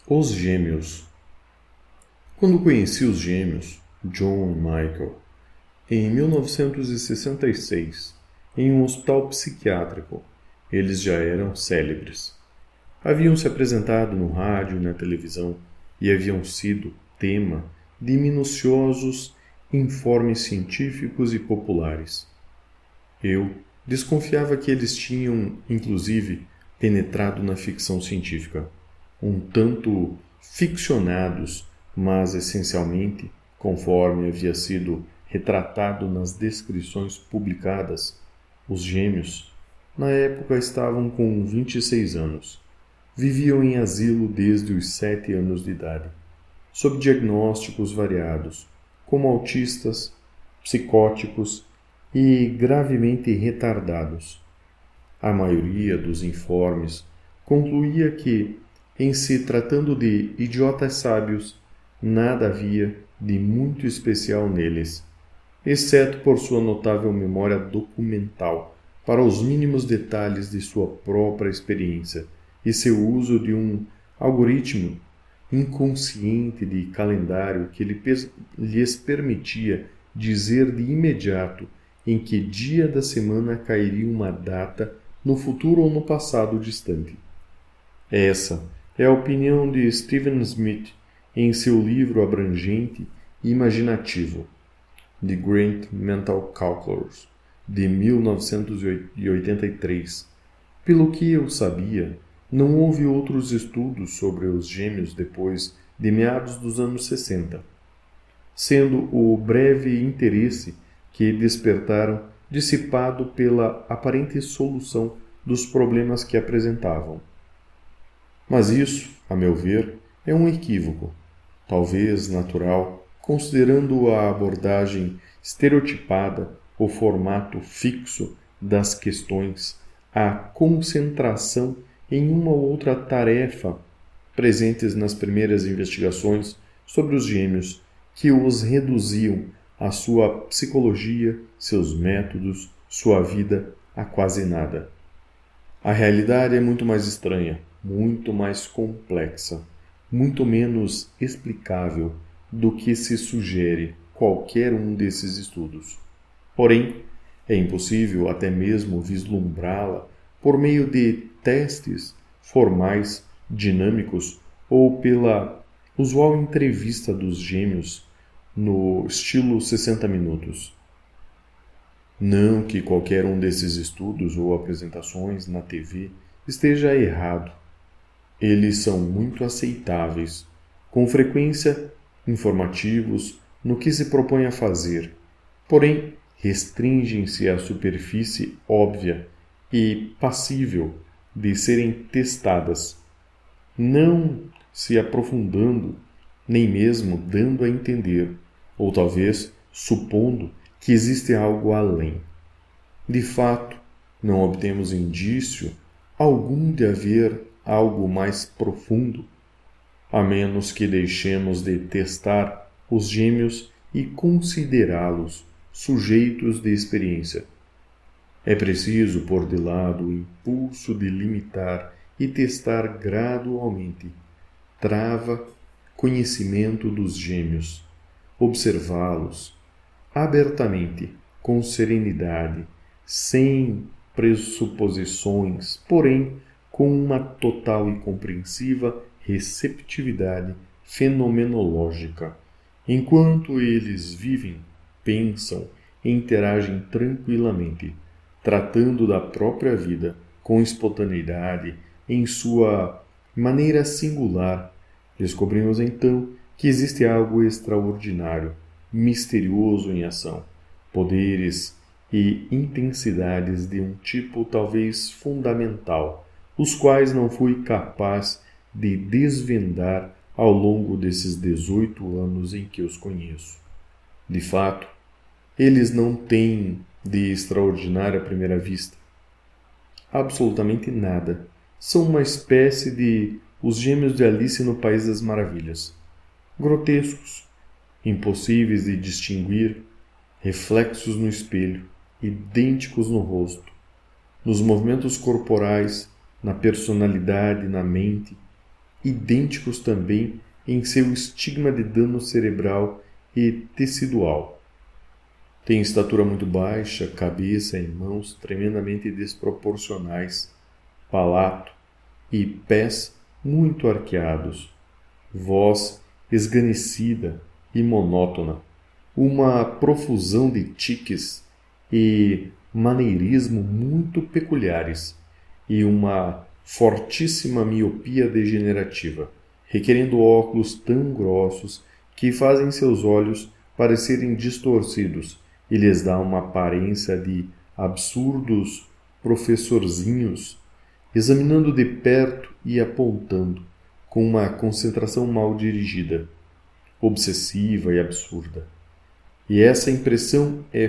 Os Gêmeos. Quando conheci os gêmeos, John e Michael, em 1966, em um hospital psiquiátrico, eles já eram célebres. Haviam se apresentado no rádio e na televisão e haviam sido tema de minuciosos informes científicos e populares. Eu desconfiava que eles tinham, inclusive, penetrado na ficção científica, um tanto ficcionados, mas essencialmente, conforme havia sido retratado nas descrições publicadas, os gêmeos, na época estavam com 26 anos. Viviam em asilo desde os 7 anos de idade, sob diagnósticos variados, como autistas, psicóticos e gravemente retardados. A maioria dos informes concluía que, em se tratando de idiotas sábios, nada havia de muito especial neles, exceto por sua notável memória documental para os mínimos detalhes de sua própria experiência e seu uso de um algoritmo inconsciente de calendário que lhes permitia dizer de imediato em que dia da semana cairia uma data no futuro ou no passado distante. Essa é a opinião de Stephen Smith em seu livro abrangente e imaginativo, The Great Mental Calculus, de 1983. Pelo que eu sabia, não houve outros estudos sobre os gêmeos depois de meados dos anos 60, sendo o breve interesse que despertaram dissipado pela aparente solução dos problemas que apresentavam. Mas isso, a meu ver, é um equívoco, talvez natural, considerando a abordagem estereotipada, o formato fixo das questões, a concentração em uma ou outra tarefa presentes nas primeiras investigações sobre os gêmeos, que os reduziam à sua psicologia, seus métodos, sua vida a quase nada. A realidade é muito mais estranha, muito mais complexa, muito menos explicável do que se sugere qualquer um desses estudos. Porém, é impossível até mesmo vislumbrá-la por meio de testes formais, dinâmicos ou pela usual entrevista dos gêmeos no estilo 60 minutos. Não que qualquer um desses estudos ou apresentações na TV esteja errado. Eles são muito aceitáveis, com frequência informativos no que se propõe a fazer, porém restringem-se à superfície óbvia e passível de serem testadas, não se aprofundando, nem mesmo dando a entender, ou talvez supondo que existe algo além. De fato, não obtemos indício algum de haver algo mais profundo, a menos que deixemos de testar os gêmeos e considerá-los sujeitos de experiência. É preciso pôr de lado o impulso de limitar e testar gradualmente, conhecimento dos gêmeos, observá-los abertamente, com serenidade, sem pressuposições, porém com uma total e compreensiva receptividade fenomenológica. Enquanto eles vivem, pensam e interagem tranquilamente, tratando da própria vida com espontaneidade em sua maneira singular, descobrimos então que existe algo extraordinário, misterioso em ação, poderes e intensidades de um tipo talvez fundamental, os quais não fui capaz de desvendar ao longo desses 18 anos em que os conheço. De fato, eles não têm de extraordinário à primeira vista. Absolutamente nada. São uma espécie de os gêmeos de Alice no País das Maravilhas. Grotescos, impossíveis de distinguir, reflexos no espelho, idênticos no rosto, nos movimentos corporais, na personalidade, na mente, idênticos também em seu estigma de dano cerebral e tecidual. Tem estatura muito baixa, cabeça e mãos tremendamente desproporcionais, palato e pés muito arqueados, voz esganecida e monótona, uma profusão de tiques e maneirismo muito peculiares e uma fortíssima miopia degenerativa, requerendo óculos tão grossos que fazem seus olhos parecerem distorcidos e lhes dá uma aparência de absurdos professorzinhos, examinando de perto e apontando, com uma concentração mal dirigida, obsessiva e absurda. E essa impressão é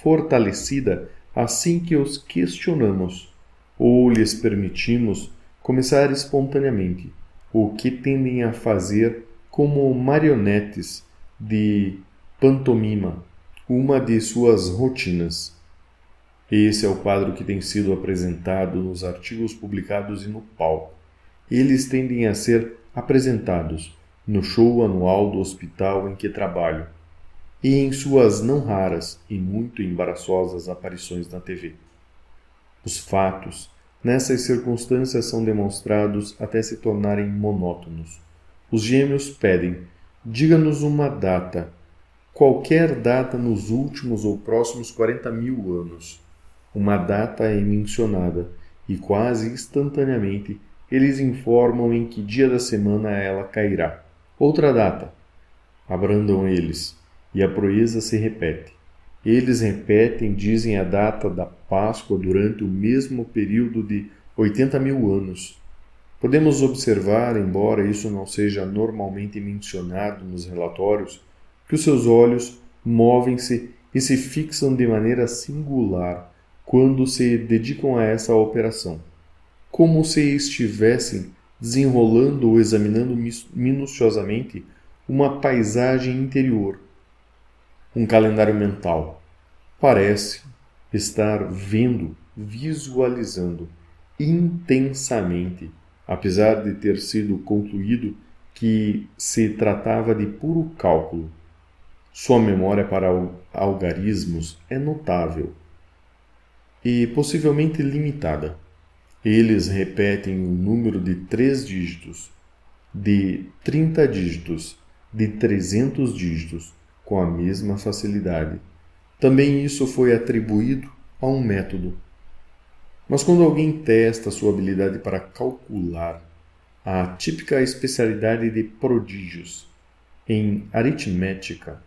fortalecida assim que os questionamos ou lhes permitimos começar espontaneamente, o que tendem a fazer como marionetes de pantomima, uma de suas rotinas. Esse é o quadro que tem sido apresentado nos artigos publicados e no palco. Eles tendem a ser apresentados no show anual do hospital em que trabalho e em suas não raras e muito embaraçosas aparições na TV. Os fatos, nessas circunstâncias, são demonstrados até se tornarem monótonos. Os gêmeos pedem: diga-nos uma data, qualquer data nos últimos ou próximos 40.000 anos. Uma data é mencionada e quase instantaneamente eles informam em que dia da semana ela cairá. Outra data. Abrandam eles, e a proeza se repete. Eles repetem, dizem a data da Páscoa durante o mesmo período de 80.000 anos. Podemos observar, embora isso não seja normalmente mencionado nos relatórios, que os seus olhos movem-se e se fixam de maneira singular quando se dedicam a essa operação, como se estivessem desenrolando ou examinando minuciosamente uma paisagem interior, um calendário mental. Parece estar vendo, visualizando intensamente, apesar de ter sido concluído que se tratava de puro cálculo. Sua memória para algarismos é notável e possivelmente limitada. Eles repetem o número de 3 dígitos, de 30 dígitos, de 300 dígitos, com a mesma facilidade. Também isso foi atribuído a um método. Mas quando alguém testa sua habilidade para calcular, a típica especialidade de prodígios em aritmética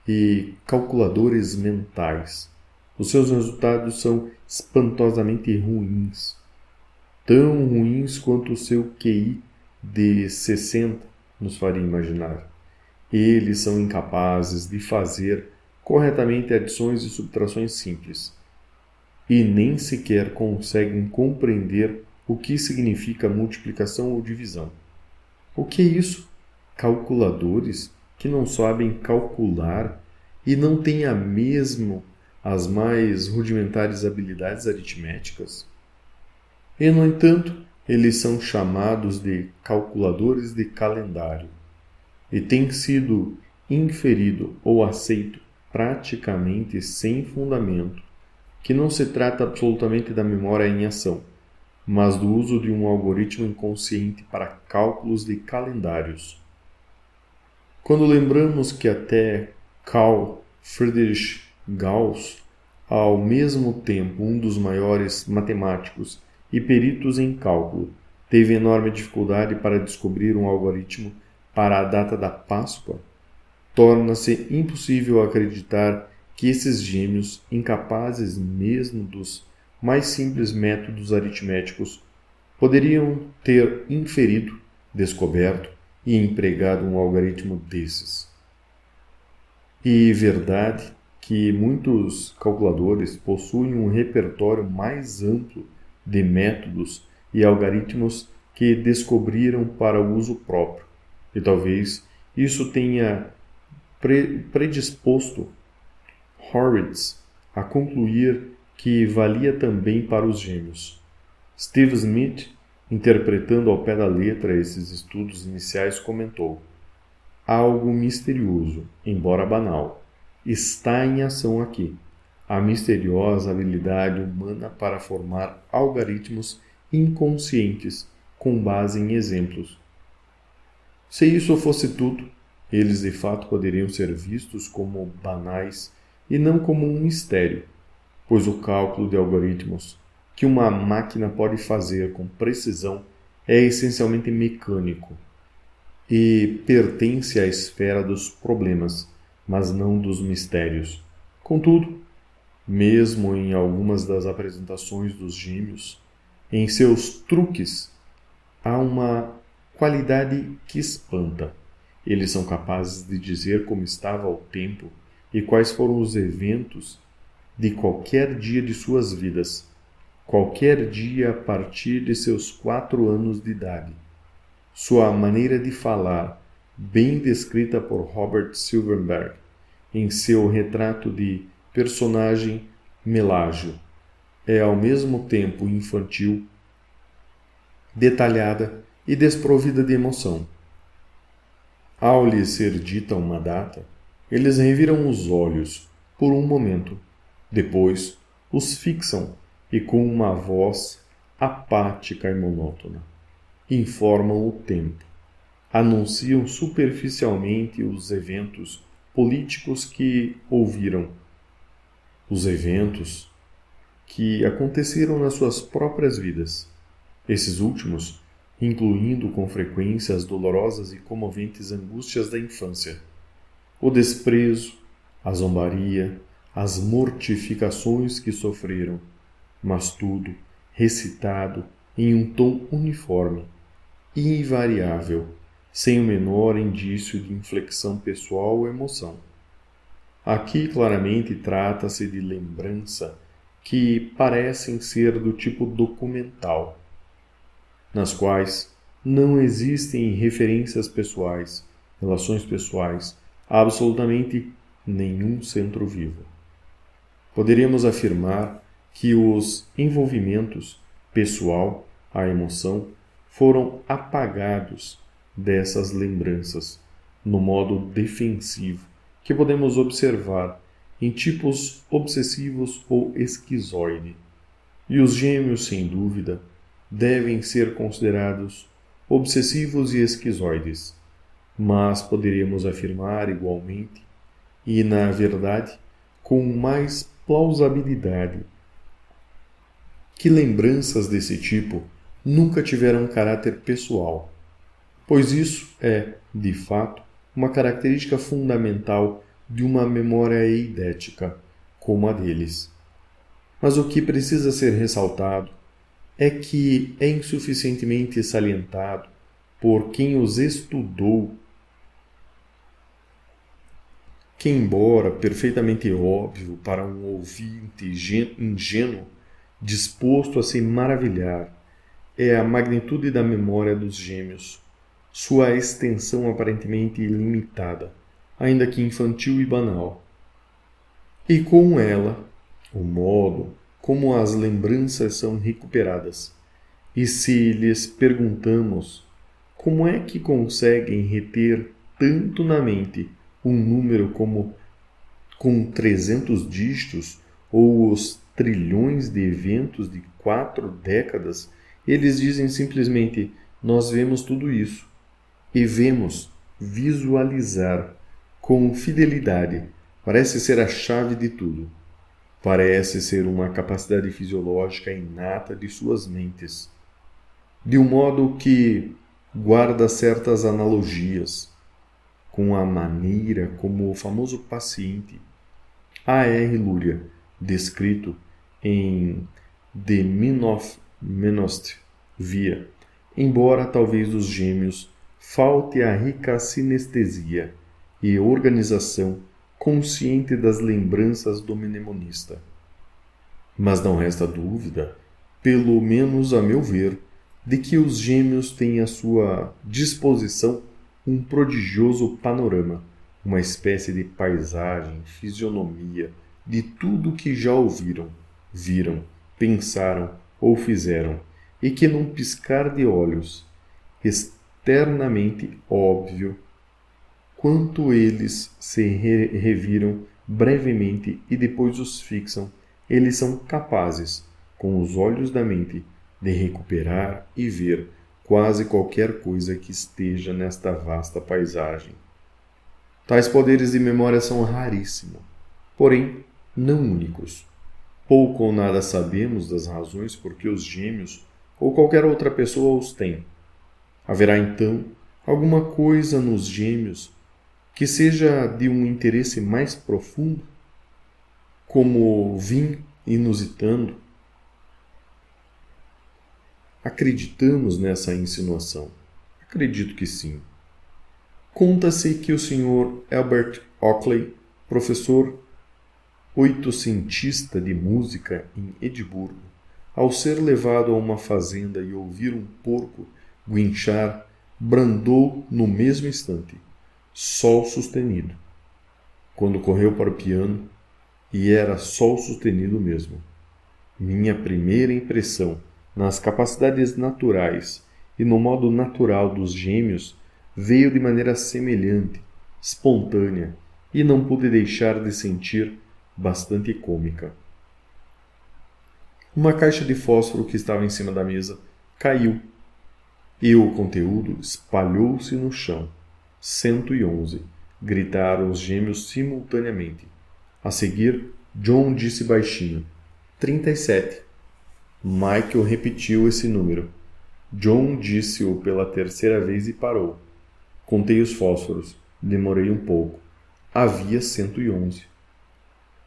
e calculadores mentais, os seus resultados são espantosamente ruins. Tão ruins quanto o seu QI de 60 nos faria imaginar. Eles são incapazes de fazer corretamente adições e subtrações simples, e nem sequer conseguem compreender o que significa multiplicação ou divisão. O que é isso? Calculadores que não sabem calcular e não têm as mais rudimentares habilidades aritméticas? E, no entanto, eles são chamados de calculadores de calendário e tem sido inferido ou aceito praticamente sem fundamento que não se trata absolutamente da memória em ação, mas do uso de um algoritmo inconsciente para cálculos de calendários. Quando lembramos que até Carl Friedrich Gauss, ao mesmo tempo um dos maiores matemáticos e peritos em cálculo, teve enorme dificuldade para descobrir um algoritmo para a data da Páscoa, torna-se impossível acreditar que esses gêmeos, incapazes mesmo dos mais simples métodos aritméticos, poderiam ter inferido, descoberto e empregado um algoritmo desses. E verdade que muitos calculadores possuem um repertório mais amplo de métodos e algoritmos que descobriram para o uso próprio, e talvez isso tenha predisposto Horwitz a concluir que valia também para os gêmeos. Steve Smith, interpretando ao pé da letra esses estudos iniciais, comentou: algo misterioso, embora banal, está em ação aqui. A misteriosa habilidade humana para formar algoritmos inconscientes com base em exemplos. Se isso fosse tudo, eles de fato poderiam ser vistos como banais e não como um mistério, pois o cálculo de algoritmos que uma máquina pode fazer com precisão é essencialmente mecânico e pertence à esfera dos problemas, mas não dos mistérios. Contudo, mesmo em algumas das apresentações dos gêmeos, em seus truques, há uma qualidade que espanta. Eles são capazes de dizer como estava o tempo e quais foram os eventos de qualquer dia de suas vidas, qualquer dia a partir de seus 4 anos de idade. Sua maneira de falar, bem descrita por Robert Silverberg em seu retrato de personagem Melágio, é ao mesmo tempo infantil, detalhada e desprovida de emoção. Ao lhes ser dita uma data, eles reviram os olhos por um momento, depois os fixam e com uma voz apática e monótona informam o tempo, anunciam superficialmente os eventos políticos que ouviram, os eventos que aconteceram nas suas próprias vidas. Esses últimos, incluindo com frequência as dolorosas e comoventes angústias da infância, o desprezo, a zombaria, as mortificações que sofreram, mas tudo recitado em um tom uniforme e invariável, sem o menor indício de inflexão pessoal ou emoção. Aqui claramente trata-se de lembrança que parecem ser do tipo documental, nas quais não existem referências pessoais, relações pessoais, absolutamente nenhum centro vivo. Poderíamos afirmar que os envolvimentos pessoal, a emoção, foram apagados dessas lembranças, no modo defensivo que podemos observar em tipos obsessivos ou esquizoide. E os gêmeos, sem dúvida, devem ser considerados obsessivos e esquizoides, mas poderíamos afirmar igualmente, e na verdade com mais plausibilidade, que lembranças desse tipo nunca tiveram caráter pessoal, pois isso é, de fato, uma característica fundamental de uma memória eidética como a deles. Mas o que precisa ser ressaltado é que é insuficientemente salientado por quem os estudou, que, embora perfeitamente óbvio para um ouvinte ingênuo disposto a se maravilhar, é a magnitude da memória dos gêmeos, sua extensão aparentemente ilimitada, ainda que infantil e banal, e com ela o modo como as lembranças são recuperadas. E se lhes perguntamos como é que conseguem reter tanto na mente um número como com 300 dígitos ou os trilhões de eventos de 4 décadas, eles dizem simplesmente: nós vemos tudo isso e vemos visualizar com fidelidade. Parece ser a chave de tudo. Parece ser uma capacidade fisiológica inata de suas mentes, de um modo que guarda certas analogias com a maneira como o famoso paciente A.R. Luria, descrito em The Menost via, embora talvez os gêmeos falte a rica sinestesia e organização consciente das lembranças do mnemonista. Mas não resta dúvida, pelo menos a meu ver, de que os gêmeos têm à sua disposição um prodigioso panorama, uma espécie de paisagem, fisionomia de tudo que já ouviram, viram, pensaram ou fizeram, e que num piscar de olhos, externamente óbvio, quanto eles se reviram brevemente e depois os fixam, eles são capazes, com os olhos da mente, de recuperar e ver quase qualquer coisa que esteja nesta vasta paisagem. Tais poderes de memória são raríssimos, porém não únicos. Pouco ou nada sabemos das razões por que os gêmeos ou qualquer outra pessoa os tem. Haverá então alguma coisa nos gêmeos que seja de um interesse mais profundo, como vim inusitando? Acreditamos nessa insinuação? Acredito que sim. Conta-se que o Sr. Albert Oakley, professor oitocentista de música em Edimburgo, ao ser levado a uma fazenda e ouvir um porco guinchar, brandou no mesmo instante, sol sustenido. Quando correu para o piano, e era sol sustenido mesmo. Minha primeira impressão nas capacidades naturais e no modo natural dos gêmeos veio de maneira semelhante, espontânea, e não pude deixar de sentir bastante cômica. Uma caixa de fósforo que estava em cima da mesa caiu, e o conteúdo espalhou-se no chão. 111, gritaram os gêmeos simultaneamente. A seguir, John disse baixinho: 37. Michael repetiu esse número. John disse-o pela terceira vez e parou. Contei os fósforos. Demorei um pouco. Havia 111.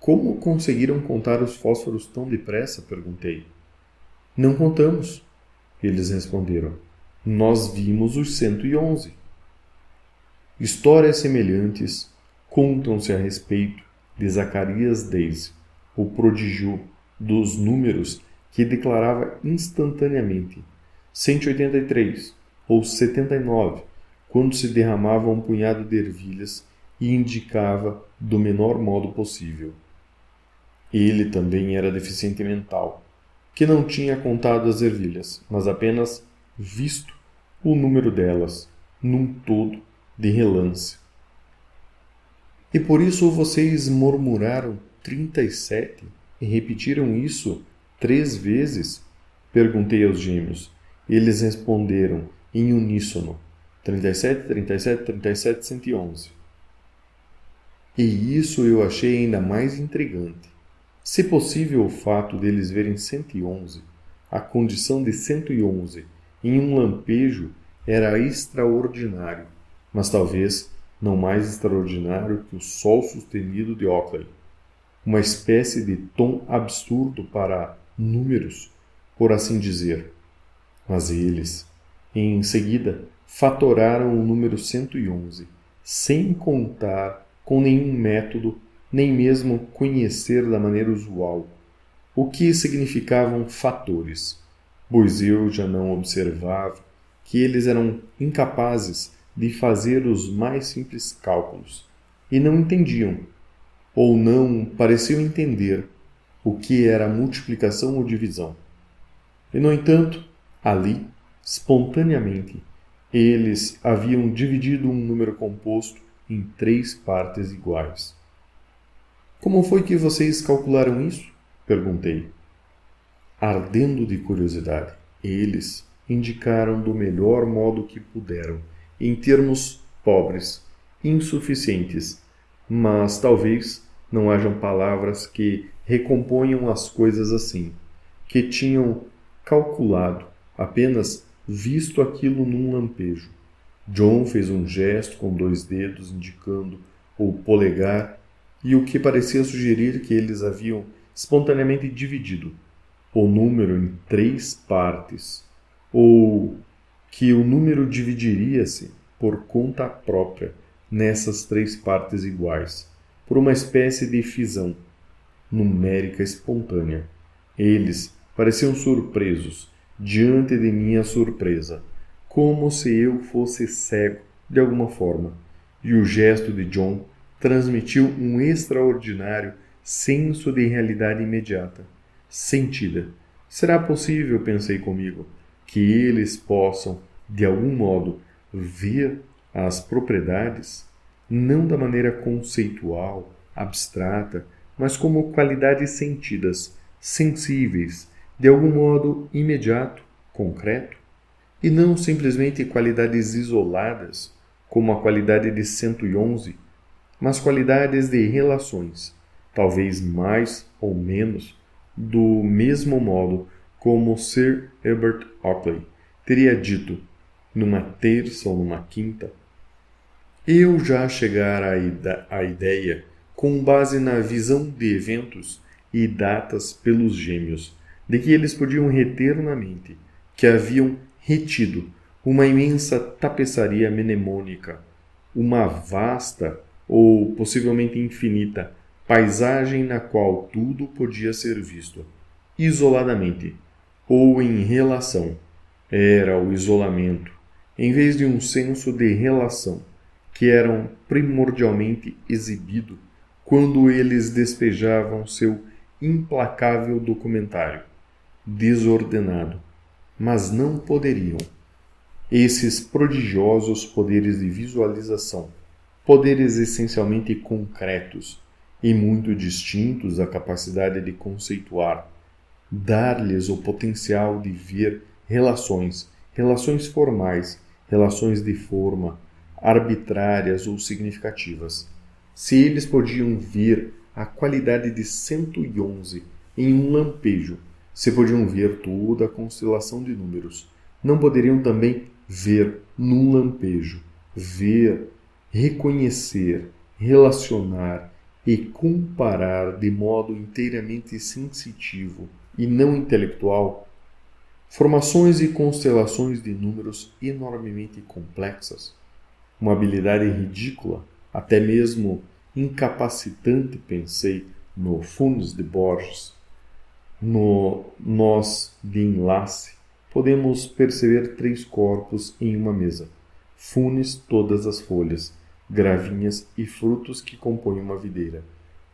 Como conseguiram contar os fósforos tão depressa? Perguntei. Não contamos. Eles responderam. Nós vimos os 111. Histórias semelhantes contam-se a respeito de Zacarias Daisy, o prodígio dos números que declarava instantaneamente 183 ou 79 quando se derramava um punhado de ervilhas e indicava do menor modo possível. Ele também era deficiente mental, que não tinha contado as ervilhas, mas apenas visto o número delas, num todo, de relance. E por isso vocês murmuraram 37 e repetiram isso 3 vezes? Perguntei aos gêmeos. Eles responderam em uníssono: 37, 37, 37, 111. E isso eu achei ainda mais intrigante. Se possível o fato deles verem 111, a condição de 111 em um lampejo era extraordinário, mas talvez não mais extraordinário que o sol sustenido de Oakley. Uma espécie de tom absurdo para números, por assim dizer. Mas eles, em seguida, fatoraram o número 111, sem contar com nenhum método, nem mesmo conhecer da maneira usual o que significavam fatores, pois eu já não observava que eles eram incapazes de fazer os mais simples cálculos, e não entendiam, ou não pareciam entender, o que era multiplicação ou divisão. E, no entanto, ali, espontaneamente, eles haviam dividido um número composto em 3 partes iguais. Como foi que vocês calcularam isso? Perguntei. Ardendo de curiosidade, eles indicaram do melhor modo que puderam, em termos pobres, insuficientes, mas talvez não hajam palavras que recomponham as coisas assim, que tinham calculado, apenas visto aquilo num lampejo. John fez um gesto com 2 dedos indicando o polegar e o que parecia sugerir que eles haviam espontaneamente dividido o número em 3 partes, ou que o número dividiria-se por conta própria nessas 3 partes iguais, por uma espécie de fisão numérica espontânea. Eles pareciam surpresos diante de minha surpresa, como se eu fosse cego de alguma forma, e o gesto de John transmitiu um extraordinário senso de realidade imediata, sentida. Será possível, pensei comigo, que eles possam, de algum modo, ver as propriedades, não da maneira conceitual, abstrata, mas como qualidades sentidas, sensíveis, de algum modo imediato, concreto, e não simplesmente qualidades isoladas, como a qualidade de 111, mas qualidades de relações, talvez mais ou menos do mesmo modo como Sir Herbert Oakley teria dito numa terça ou numa quinta. Eu já chegara à ideia, com base na visão de eventos e datas pelos gêmeos, de que eles podiam reter na mente, que haviam retido uma imensa tapeçaria mnemônica, uma vasta ou possivelmente infinita paisagem na qual tudo podia ser visto, isoladamente ou em relação. Era o isolamento, em vez de um senso de relação, que eram primordialmente exibido quando eles despejavam seu implacável documentário, desordenado, mas não poderiam. Esses prodigiosos poderes de visualização, poderes essencialmente concretos e muito distintos da capacidade de conceituar, dar-lhes o potencial de ver relações formais, relações de forma, arbitrárias ou significativas. Se eles podiam ver a qualidade de 111 em um lampejo, se podiam ver toda a constelação de números, não poderiam também ver num lampejo, ver, reconhecer, relacionar e comparar de modo inteiramente sensitivo e não intelectual formações e constelações de números enormemente complexas? Uma habilidade ridícula, até mesmo incapacitante, pensei no Funes de Borges. No nós de enlace, podemos perceber 3 corpos em uma mesa, funes todas as folhas, gravinhas e frutos que compõem uma videira,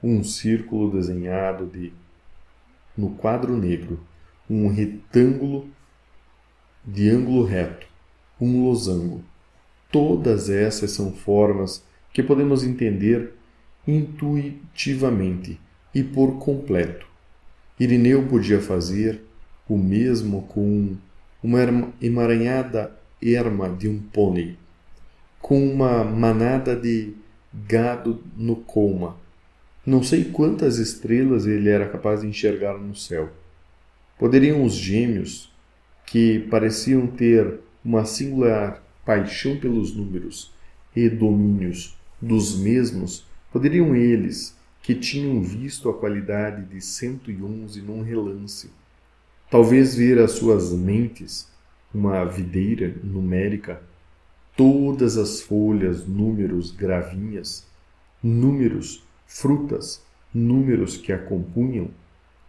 um círculo desenhado no quadro negro, um retângulo de ângulo reto, um losango. Todas essas são formas que podemos entender intuitivamente e por completo. Irineu podia fazer o mesmo com uma emaranhada erma de um pônei, com uma manada de gado no colma. Não sei quantas estrelas ele era capaz de enxergar no céu. Poderiam os gêmeos, que pareciam ter uma singular paixão pelos números e domínios dos mesmos, poderiam eles, que tinham visto a qualidade de 111 num relance, talvez ver as suas mentes, uma videira numérica, todas as folhas, números, gravinhas, números, frutas, números que a compunham,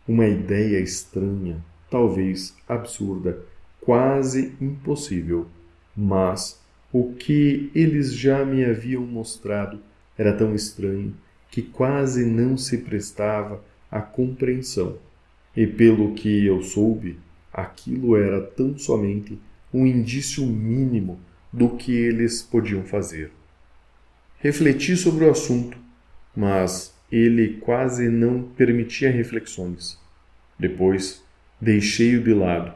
uma ideia estranha, talvez absurda, quase impossível, mas o que eles já me haviam mostrado era tão estranho que quase não se prestava à compreensão, e pelo que eu soube, aquilo era tão somente um indício mínimo do que eles podiam fazer. Refleti sobre o assunto, mas ele quase não permitia reflexões. Depois, deixei-o de lado,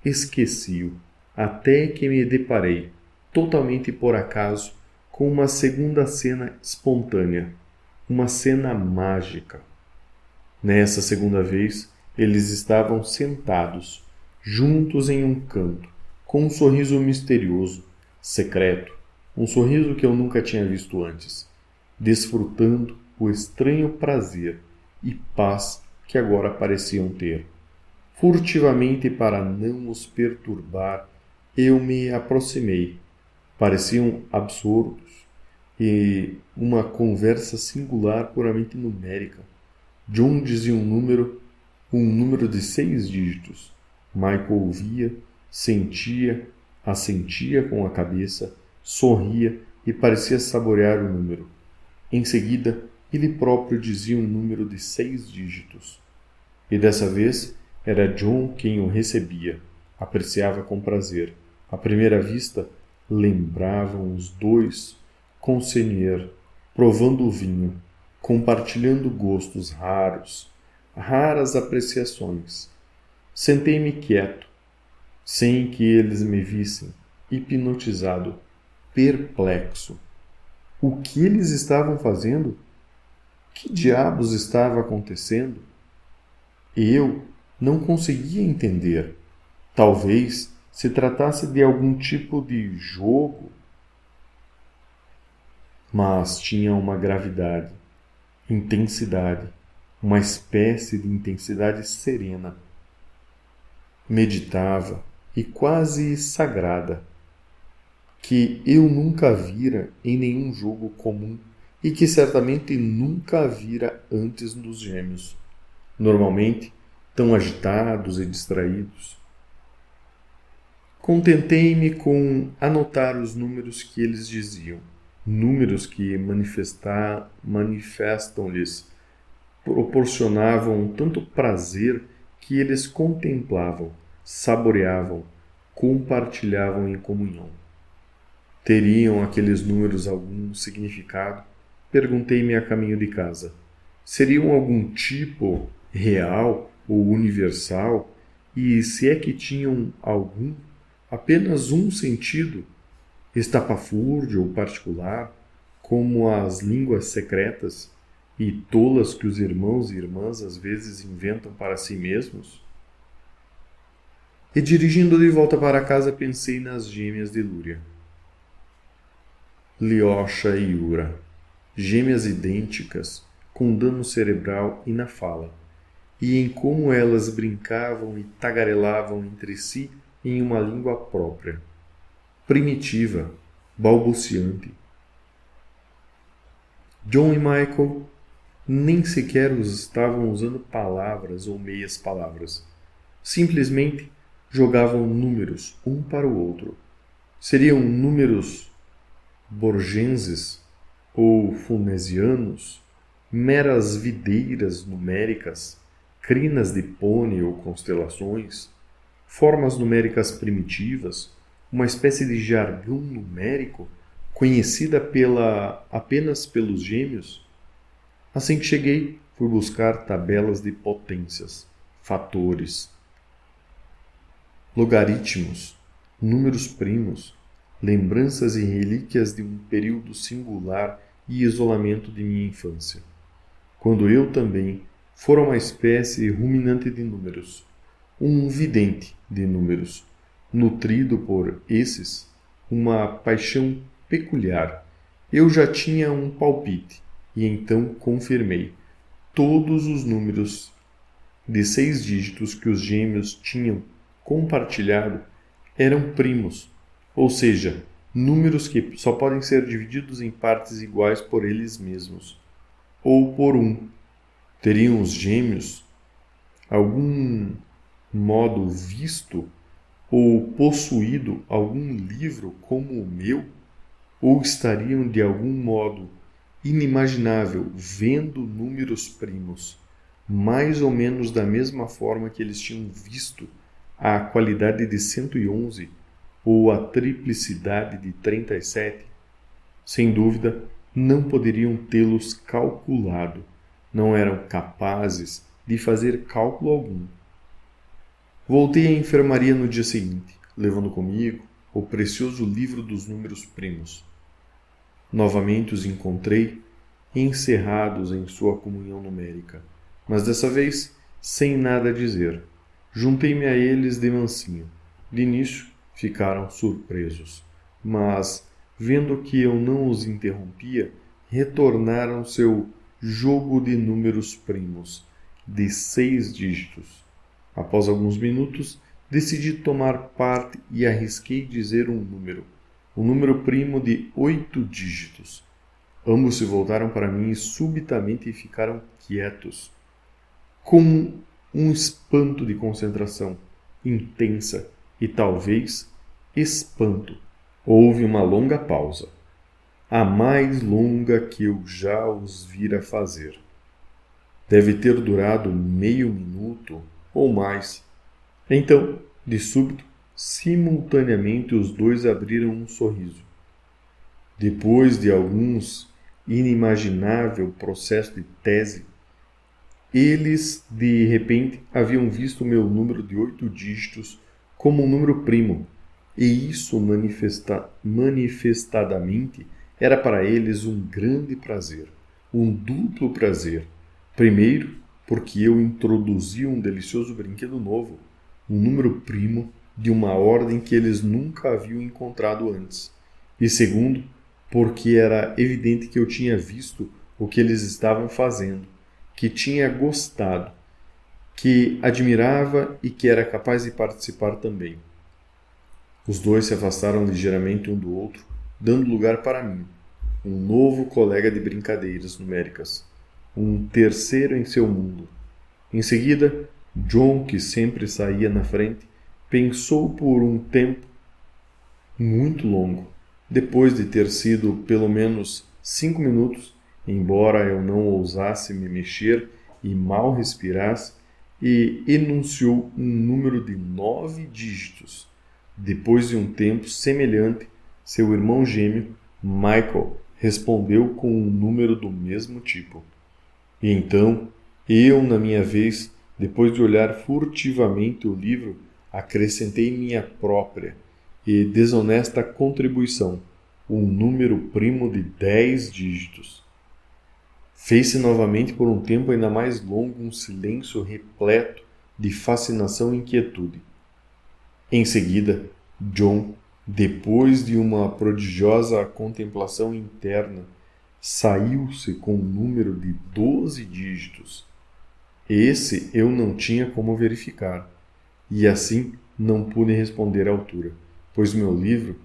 esqueci-o, até que me deparei, totalmente por acaso, com uma segunda cena espontânea, uma cena mágica. Nessa segunda vez, eles estavam sentados, juntos em um canto, com um sorriso misterioso, secreto, um sorriso que eu nunca tinha visto antes, desfrutando o estranho prazer e paz que agora pareciam ter. Furtivamente, para não os perturbar, eu me aproximei. Pareciam absortos e uma conversa singular, puramente numérica. John dizia um número de 6 dígitos. Michael ouvia, sentia, assentia com a cabeça, sorria e parecia saborear o número. Em seguida, ele próprio dizia um número de 6 dígitos. E dessa vez era John quem o recebia, Apreciava com prazer. À primeira vista, lembravam os dois com Senier, provando o vinho, compartilhando gostos raras apreciações. Sentei-me quieto, sem que eles me vissem, hipnotizado, perplexo. O que eles estavam fazendo? Que diabos estava acontecendo? Eu não conseguia entender. Talvez se tratasse de algum tipo de jogo, mas tinha uma gravidade, intensidade, uma espécie de intensidade serena. Meditava e quase sagrada, que eu nunca vira em nenhum jogo comum e que certamente nunca vira antes dos gêmeos, normalmente tão agitados e distraídos. Contentei-me com anotar os números que eles diziam, números que manifestam-lhes proporcionavam tanto prazer que eles contemplavam, saboreavam, compartilhavam em comunhão. Teriam aqueles números algum significado? Perguntei-me a caminho de casa. Seriam algum tipo real ou universal? E se é que tinham algum, apenas um sentido, estapafúrdio ou particular, como as línguas secretas e tolas que os irmãos e irmãs às vezes inventam para si mesmos? E dirigindo de volta para casa pensei nas gêmeas de Lúria. Lyosha e Yura, gêmeas idênticas, com dano cerebral e na fala, e em como elas brincavam e tagarelavam entre si em uma língua própria, primitiva, balbuciante. John e Michael nem sequer estavam usando palavras ou meias palavras. Simplesmente jogavam números um para o outro. Seriam números borgenses ou funesianos, meras videiras numéricas, crinas de pônei ou constelações, formas numéricas primitivas, uma espécie de jargão numérico conhecida apenas pelos gêmeos? Assim que cheguei, fui buscar tabelas de potências, fatores, logaritmos, números primos, lembranças e relíquias de um período singular e isolamento de minha infância, quando eu também fora uma espécie ruminante de números, um vidente de números, nutrido por esses uma paixão peculiar. Eu já tinha um palpite e então confirmei. Todos os números de 6 dígitos que os gêmeos tinham compartilhado eram primos, ou seja, números que só podem ser divididos em partes iguais por eles mesmos, ou por um. Teriam os gêmeos algum modo visto ou possuído algum livro como o meu? Ou estariam de algum modo inimaginável vendo números primos, mais ou menos da mesma forma que eles tinham visto a qualidade de 111 ou a triplicidade de 37? Sem dúvida, não poderiam tê-los calculado. Não eram capazes de fazer cálculo algum. Voltei à enfermaria no dia seguinte, levando comigo o precioso livro dos números primos. Novamente os encontrei encerrados em sua comunhão numérica, mas dessa vez sem nada a dizer. Juntei-me a eles de mansinho. De início ficaram surpresos, mas, vendo que eu não os interrompia, retornaram ao seu jogo de números primos, de 6 dígitos. Após alguns minutos, decidi tomar parte e arrisquei dizer um número primo de 8 dígitos. Ambos se voltaram para mim subitamente e ficaram quietos, com um espanto de concentração intensa e talvez espanto. Houve uma longa pausa, a mais longa que eu já os vira fazer. Deve ter durado meio minuto ou mais. Então, de súbito, simultaneamente os dois abriram um sorriso. Depois de alguns inimaginável processo de tese, eles, de repente, haviam visto o meu número de 8 dígitos como um número primo, e isso manifestadamente era para eles um grande prazer, um duplo prazer. Primeiro, porque eu introduzi um delicioso brinquedo novo, um número primo de uma ordem que eles nunca haviam encontrado antes. E segundo, porque era evidente que eu tinha visto o que eles estavam fazendo, que tinha gostado, que admirava e que era capaz de participar também. Os dois se afastaram ligeiramente um do outro, dando lugar para mim, um novo colega de brincadeiras numéricas, um terceiro em seu mundo. Em seguida, John, que sempre saía na frente, pensou por um tempo muito longo. Depois de ter sido pelo menos 5 minutos, embora eu não ousasse me mexer e mal respirasse, e enunciou um número de 9 dígitos. Depois de um tempo semelhante, seu irmão gêmeo, Michael, respondeu com um número do mesmo tipo. E então, eu, na minha vez, depois de olhar furtivamente o livro, acrescentei minha própria e desonesta contribuição, um número primo de 10 dígitos. Fez-se novamente por um tempo ainda mais longo um silêncio repleto de fascinação e inquietude. Em seguida, John, depois de uma prodigiosa contemplação interna, saiu-se com um número de 12 dígitos. Esse eu não tinha como verificar, e assim não pude responder à altura, pois meu livro,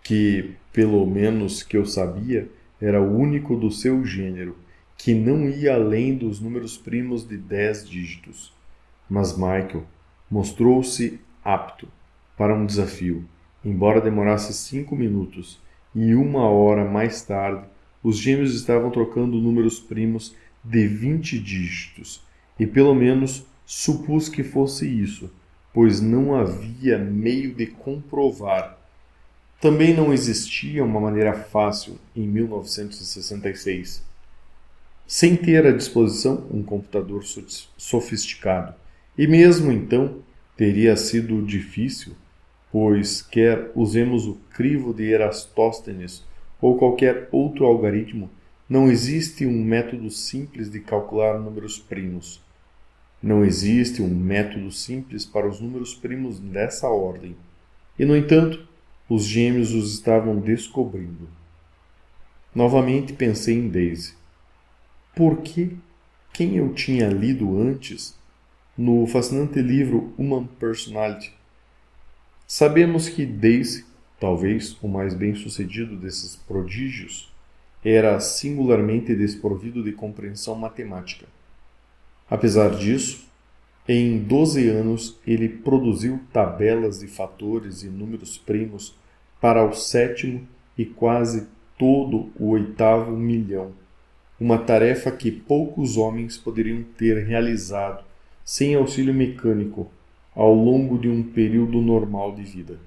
que, pelo menos que eu sabia, era o único do seu gênero, que não ia além dos números primos de 10 dígitos. Mas Michael mostrou-se apto para um desafio, embora demorasse 5 minutos, e 1 hora mais tarde, os gêmeos estavam trocando números primos de 20 dígitos, e pelo menos supus que fosse isso, pois não havia meio de comprovar. Também não existia uma maneira fácil em 1966. Sem ter à disposição um computador sofisticado. E mesmo então teria sido difícil, pois quer usemos o crivo de Eratóstenes ou qualquer outro algoritmo, não existe um método simples de calcular números primos. Não existe um método simples para os números primos dessa ordem. E, no entanto, os gêmeos os estavam descobrindo. Novamente pensei em Daisy. Porque quem eu tinha lido antes no fascinante livro Human Personality? Sabemos que Daisy, talvez o mais bem-sucedido desses prodígios, era singularmente desprovido de compreensão matemática. Apesar disso, em 12 anos ele produziu tabelas de fatores e números primos para o 7º e quase todo o 8º milhão, uma tarefa que poucos homens poderiam ter realizado sem auxílio mecânico ao longo de um período normal de vida.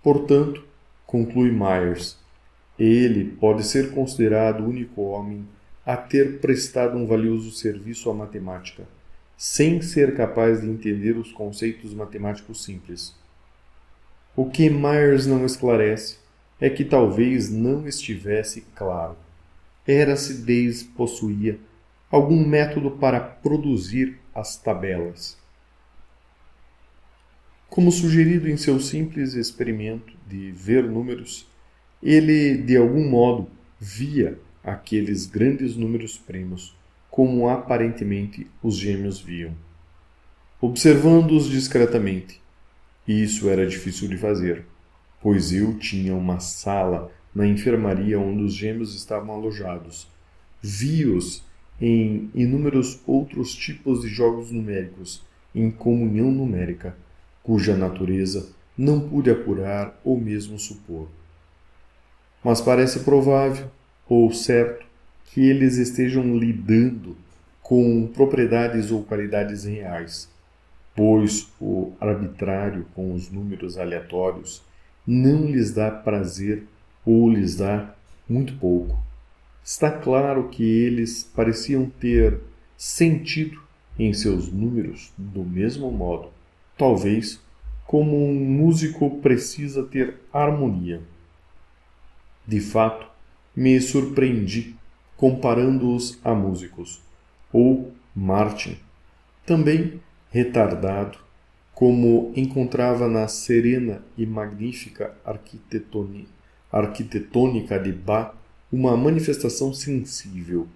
Portanto, conclui Myers, ele pode ser considerado o único homem a ter prestado um valioso serviço à matemática, sem ser capaz de entender os conceitos matemáticos simples. O que Myers não esclarece é que talvez não estivesse claro. Era se Daisy possuía algum método para produzir as tabelas. Como sugerido em seu simples experimento de ver números, ele, de algum modo, via aqueles grandes números primos, como aparentemente os gêmeos viam. Observando-os discretamente, isso era difícil de fazer, pois eu tinha uma sala na enfermaria onde os gêmeos estavam alojados. Vi-os em inúmeros outros tipos de jogos numéricos, em comunhão numérica, cuja natureza não pude apurar ou mesmo supor. Mas parece provável, ou certo, que eles estejam lidando com propriedades ou qualidades reais. pois o arbitrário com os números aleatórios não lhes dá prazer ou lhes dá muito pouco. Está claro que eles pareciam ter sentido em seus números do mesmo modo, talvez como um músico precisa ter harmonia. De fato, me surpreendi comparando-os a músicos, ou Martin, também retardado, como encontrava na serena e magnífica arquitetônica de Bach uma manifestação sensível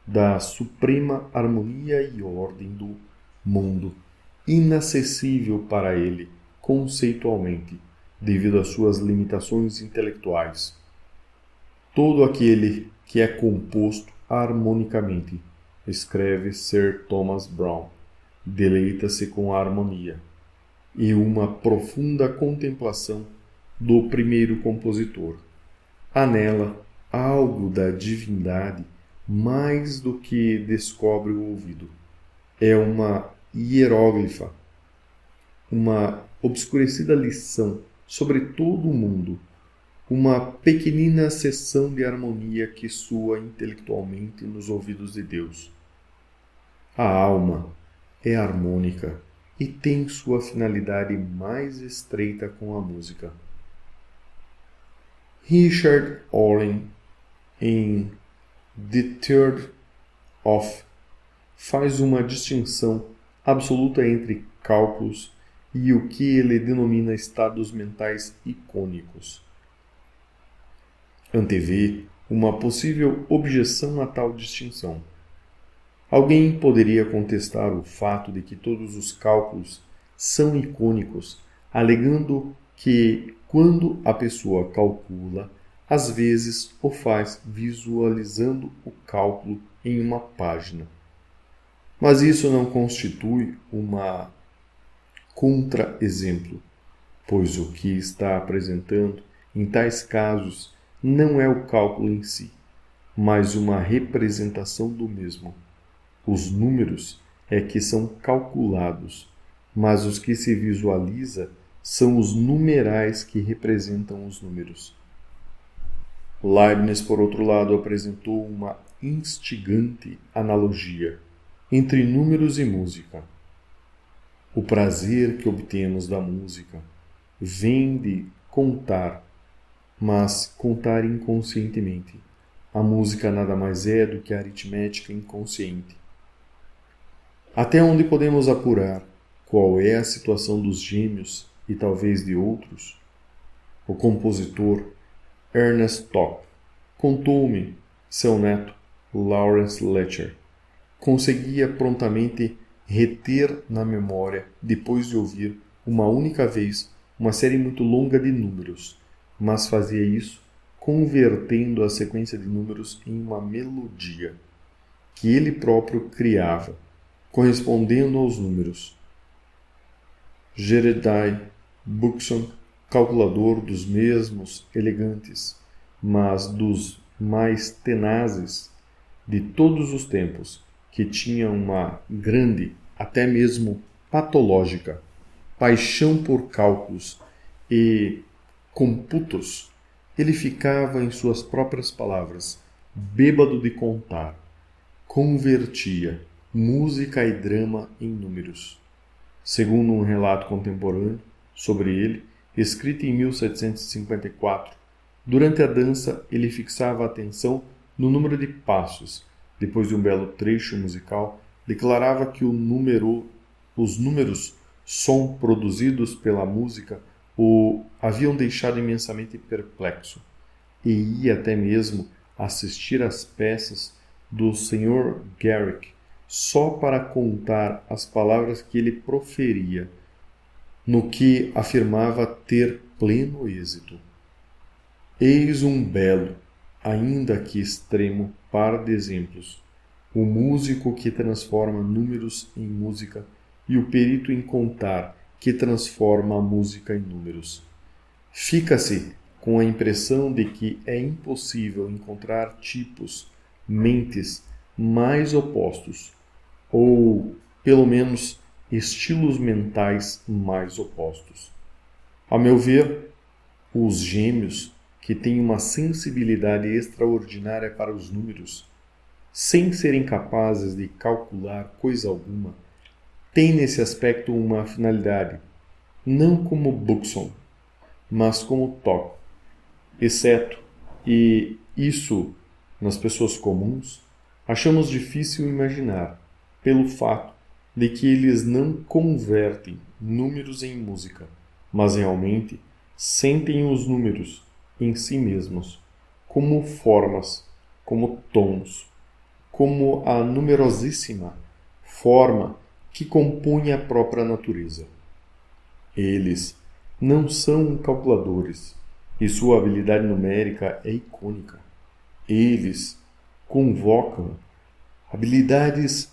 da suprema harmonia e ordem do mundo, inacessível para ele conceitualmente, devido às suas limitações intelectuais. Todo aquele que é composto harmonicamente, escreve Sir Thomas Browne, deleita-se com a harmonia e uma profunda contemplação do primeiro compositor. Há nela algo da divindade mais do que descobre o ouvido. É uma hieróglifa, uma obscurecida lição sobre todo o mundo, uma pequenina seção de harmonia que soa intelectualmente nos ouvidos de Deus. A alma é harmônica e tem sua finalidade mais estreita com a música. Richard Owen, em The Third of, faz uma distinção absoluta entre cálculos e o que ele denomina estados mentais icônicos. Antevê uma possível objeção a tal distinção. Alguém poderia contestar o fato de que todos os cálculos são icônicos, alegando que, quando a pessoa calcula, às vezes o faz visualizando o cálculo em uma página. Mas isso não constitui uma contra-exemplo, pois o que está apresentando em tais casos não é o cálculo em si, mas uma representação do mesmo. Os números é que são calculados, mas os que se visualiza são os numerais que representam os números. Leibniz, por outro lado, apresentou uma instigante analogia entre números e música. O prazer que obtemos da música vem de contar, mas contar inconscientemente. A música nada mais é do que a aritmética inconsciente. Até onde podemos apurar qual é a situação dos gêmeos e talvez de outros? O compositor Ernest Top contou-me seu neto, Lawrence Letcher, conseguia prontamente reter na memória, depois de ouvir uma única vez uma série muito longa de números, mas fazia isso convertendo a sequência de números em uma melodia que ele próprio criava, correspondendo aos números. Jedediah Buxton, calculador dos mesmos elegantes, mas dos mais tenazes de todos os tempos, que tinha uma grande, até mesmo patológica, paixão por cálculos e computos, ele ficava, em suas próprias palavras, bêbado de contar, convertia música e drama em números. Segundo um relato contemporâneo sobre ele, escrito em 1754, durante a dança ele fixava a atenção no número de passos. Depois de um belo trecho musical, declarava que os números som produzidos pela música o haviam deixado imensamente perplexo, e ia até mesmo assistir às peças do Sr. Garrick só para contar as palavras que ele proferia, no que afirmava ter pleno êxito. Eis um belo, ainda que extremo, par de exemplos: o músico que transforma números em música e o perito em contar que transforma a música em números. Fica-se com a impressão de que é impossível encontrar tipos, mentes mais opostos, ou, pelo menos, estilos mentais mais opostos. A meu ver, os gêmeos, que têm uma sensibilidade extraordinária para os números, sem serem capazes de calcular coisa alguma, têm nesse aspecto uma finalidade, não como Buxton, mas como Toque, exceto, e isso nas pessoas comuns, achamos difícil imaginar, pelo fato de que eles não convertem números em música, mas realmente sentem os números em si mesmos, como formas, como tons, como a numerosíssima forma que compõe a própria natureza. Eles não são calculadores, e sua habilidade numérica é icônica. Eles convocam habilidades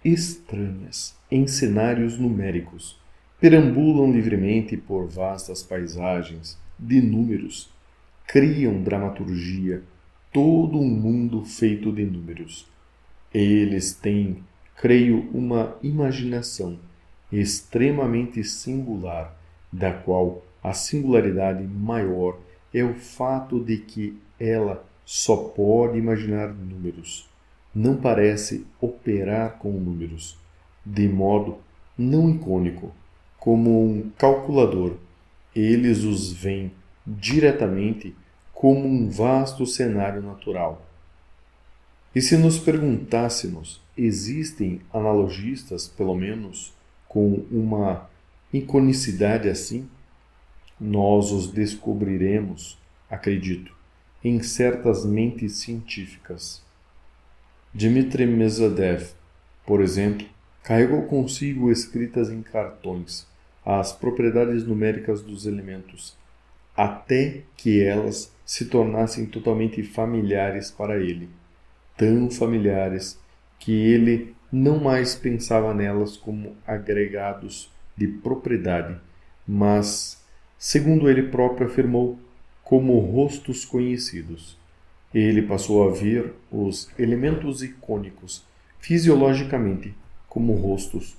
estranhas em cenários numéricos, perambulam livremente por vastas paisagens de números, criam dramaturgia, todo um mundo feito de números. Eles têm, creio, uma imaginação extremamente singular, da qual a singularidade maior é o fato de que ela só pode imaginar números. Não parece operar com números, de modo não icônico, como um calculador. Eles os veem diretamente como um vasto cenário natural. E se nos perguntássemos, existem analogistas, pelo menos, com uma iconicidade assim? Nós os descobriremos, acredito, em certas mentes científicas. Dmitri Medvedev, por exemplo, carregou consigo escritas em cartões as propriedades numéricas dos elementos, até que elas se tornassem totalmente familiares para ele, tão familiares que ele não mais pensava nelas como agregados de propriedade, mas, segundo ele próprio afirmou, como rostos conhecidos. Ele passou a ver os elementos icônicos fisiologicamente como rostos,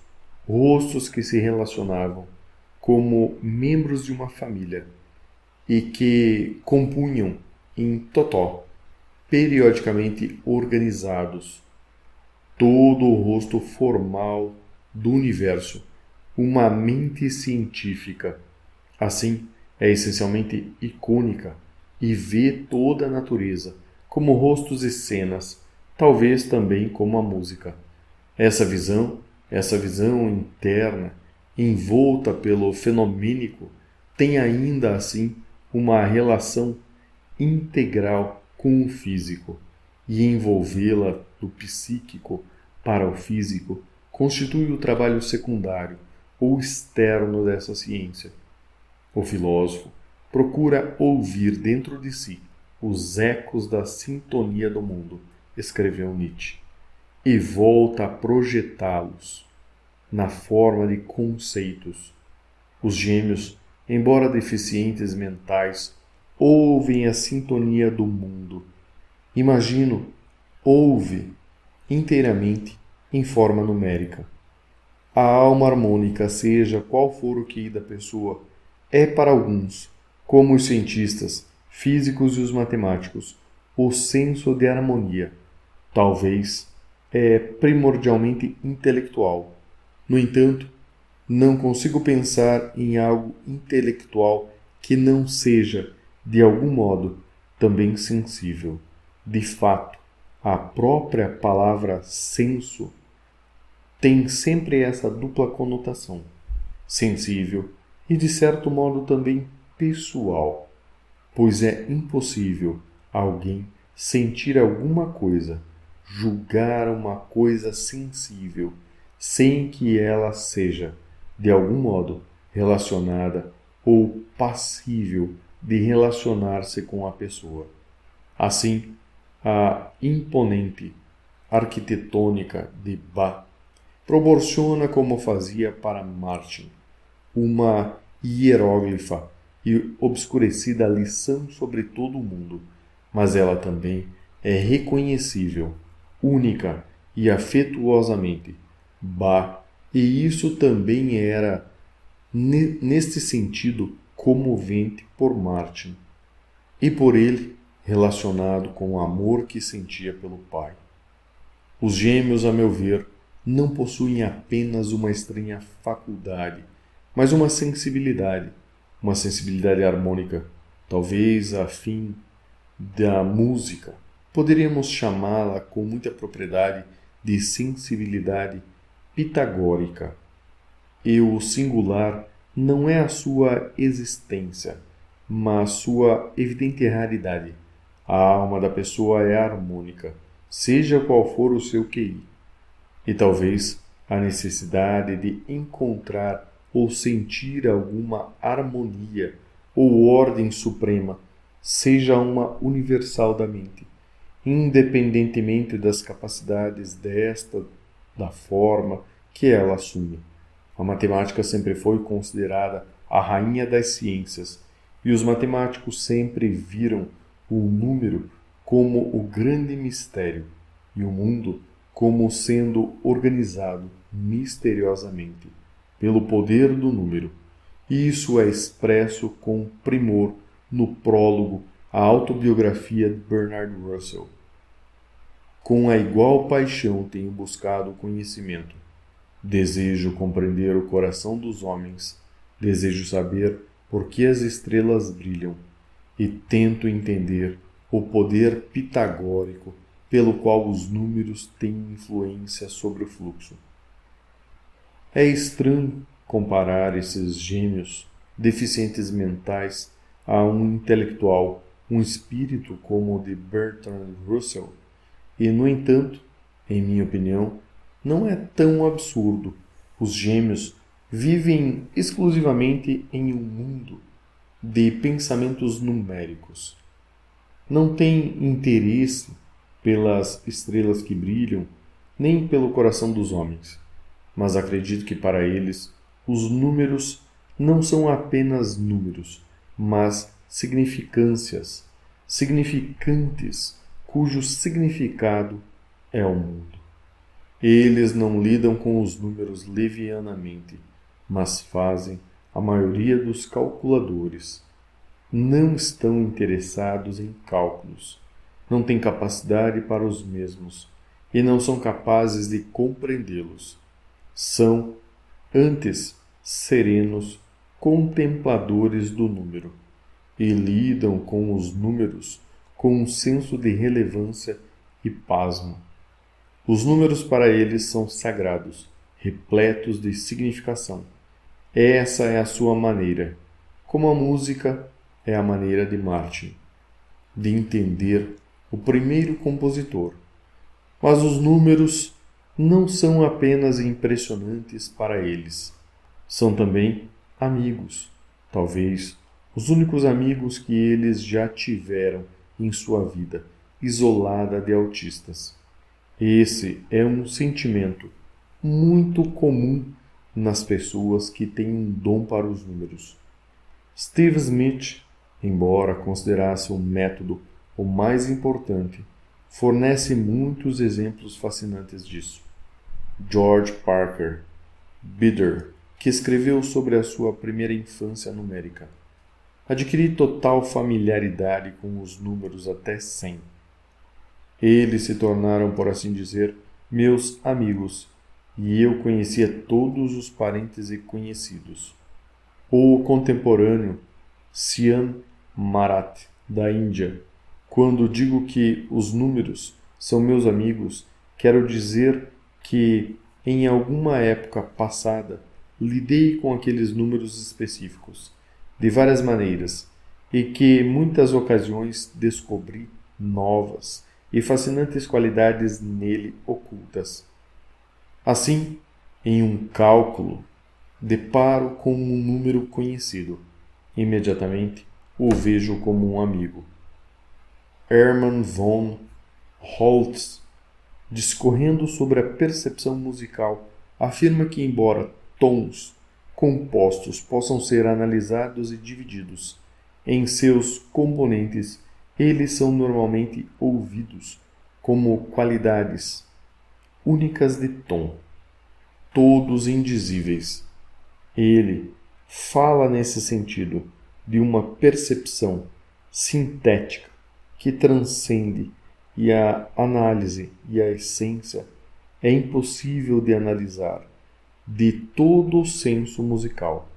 rostos que se relacionavam como membros de uma família e que compunham em totó, periodicamente organizados, todo o rosto formal do universo, uma mente científica. Assim, é essencialmente icônica e vê toda a natureza como rostos e cenas, talvez também como a música. Essa visão interna, envolta pelo fenomênico, tem ainda assim uma relação integral com o físico, e envolvê-la do psíquico para o físico constitui o trabalho secundário ou externo dessa ciência. O filósofo procura ouvir dentro de si os ecos da sintonia do mundo, escreveu Nietzsche, e volta a projetá-los na forma de conceitos. Os gêmeos, embora deficientes mentais, ouvem a sintonia do mundo. Imagino, ouve inteiramente em forma numérica. A alma harmônica, seja qual for o QI da pessoa, é para alguns, como os cientistas, físicos e os matemáticos, o senso de harmonia. Talvez é primordialmente intelectual. No entanto, não consigo pensar em algo intelectual que não seja, de algum modo, também sensível. De fato, a própria palavra senso tem sempre essa dupla conotação, sensível e, de certo modo, também pessoal, pois é impossível alguém sentir alguma coisa, julgar uma coisa sensível, sem que ela seja, de algum modo, relacionada ou passível de relacionar-se com a pessoa. Assim, a imponente arquitetônica de Bach proporciona, como fazia para Martin, uma hieróglifa e obscurecida lição sobre todo o mundo, mas ela também é reconhecível, única e afetuosamente. Bach E isso também era, neste sentido, comovente por Martin, e por ele relacionado com o amor que sentia pelo pai. Os gêmeos, a meu ver, não possuem apenas uma estranha faculdade, mas uma sensibilidade harmônica, talvez afim da música. Poderíamos chamá-la com muita propriedade de sensibilidade pitagórica. E o singular não é a sua existência, mas sua evidente raridade. A alma da pessoa é harmônica, seja qual for o seu QI. E talvez a necessidade de encontrar ou sentir alguma harmonia ou ordem suprema seja uma universal da mente, independentemente das capacidades desta, da forma que ela assume. A matemática sempre foi considerada a rainha das ciências, e os matemáticos sempre viram o número como o grande mistério e o mundo como sendo organizado misteriosamente pelo poder do número. E isso é expresso com primor no prólogo à autobiografia de Bernard Russell. Com a igual paixão tenho buscado o conhecimento. Desejo compreender o coração dos homens, desejo saber por que as estrelas brilham e tento entender o poder pitagórico pelo qual os números têm influência sobre o fluxo. É estranho comparar esses gêmeos deficientes mentais a um intelectual, um espírito como o de Bertrand Russell, e, no entanto, em minha opinião, não é tão absurdo. Os gêmeos vivem exclusivamente em um mundo de pensamentos numéricos. Não têm interesse pelas estrelas que brilham, nem pelo coração dos homens. Mas acredito que para eles os números não são apenas números, mas significâncias, significantes, cujo significado é o mundo. Eles não lidam com os números levianamente, mas fazem a maioria dos calculadores. Não estão interessados em cálculos, não têm capacidade para os mesmos e não são capazes de compreendê-los. São, antes, serenos contempladores do número e lidam com os números com um senso de relevância e pasmo. Os números para eles são sagrados, repletos de significação. Essa é a sua maneira, como a música é a maneira de Martin, de entender o primeiro compositor. Mas os números não são apenas impressionantes para eles. São também amigos, talvez os únicos amigos que eles já tiveram em sua vida, isolada de autistas. Esse é um sentimento muito comum nas pessoas que têm um dom para os números. Steve Smith, embora considerasse o método o mais importante, fornece muitos exemplos fascinantes disso. George Parker Bidder, que escreveu sobre a sua primeira infância numérica, adquiri total familiaridade com os números até 100. Eles se tornaram, por assim dizer, meus amigos, e eu conhecia todos os parentes e conhecidos. O contemporâneo Sian Marat, da Índia. Quando digo que os números são meus amigos, quero dizer que, em alguma época passada, lidei com aqueles números específicos, de várias maneiras, e que, muitas ocasiões, descobri novas e fascinantes qualidades nele ocultas. Assim, em um cálculo, deparo com um número conhecido. Imediatamente o vejo como um amigo. Hermann von Holtz, discorrendo sobre a percepção musical, afirma que, embora tons compostos possam ser analisados e divididos em seus componentes, eles são normalmente ouvidos como qualidades únicas de tom. todos indizíveis. Ele fala nesse sentido de uma percepção sintética que transcende, e a análise e a essência é impossível de analisar de todo o senso musical.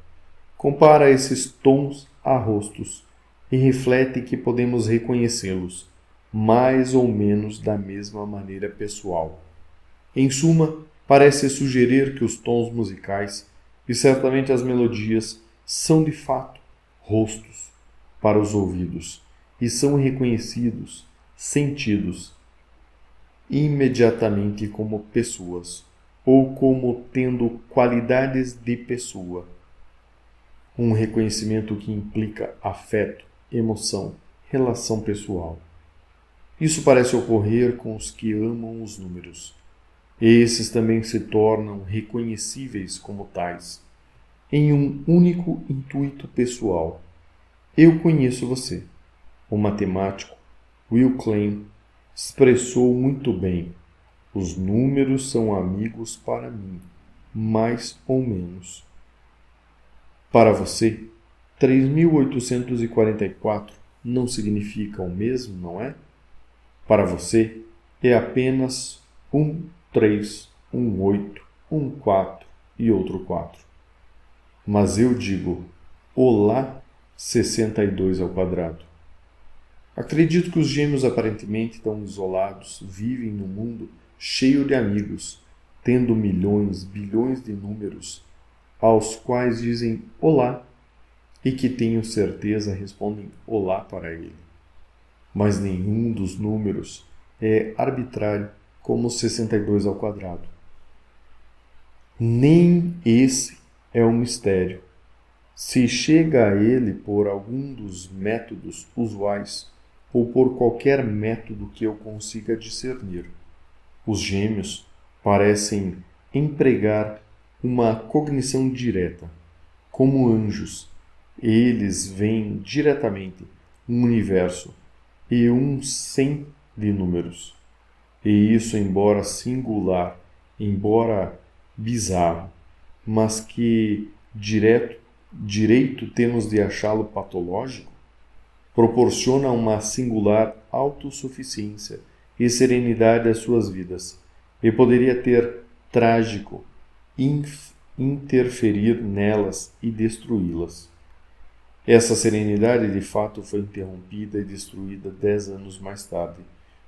Compara esses tons a rostos e reflete que podemos reconhecê-los mais ou menos da mesma maneira pessoal. Em suma, parece sugerir que os tons musicais e certamente as melodias são de fato rostos para os ouvidos e são reconhecidos, sentidos imediatamente como pessoas ou como tendo qualidades de pessoa. Um reconhecimento que implica afeto, emoção, relação pessoal. Isso parece ocorrer com os que amam os números. Esses também se tornam reconhecíveis como tais, em um único intuito pessoal. Eu conheço você. O matemático Will Klein expressou muito bem: os números são amigos para mim, mais ou menos. Para você, 3.844 não significa o mesmo, não é? Para você, é apenas 1, 3, 1, 8, 1, 4 e outro 4. Mas eu digo, olá, 62 ao quadrado. Acredito que os gêmeos aparentemente tão isolados vivem num mundo cheio de amigos, tendo milhões, bilhões de números, aos quais dizem olá, e que tenho certeza respondem olá para ele. Mas nenhum dos números é arbitrário como 62 ao quadrado. Nem esse é um mistério. Se chega a ele por algum dos métodos usuais ou por qualquer método que eu consiga discernir, os gêmeos parecem empregar uma cognição direta. Como anjos, eles veem diretamente um universo e um sem de números. E isso, embora singular, embora bizarro, mas que direito temos de achá-lo patológico, proporciona uma singular autossuficiência e serenidade às suas vidas, e poderia ter trágico interferir nelas e destruí-las. Essa serenidade de fato foi interrompida e destruída 10 anos mais tarde,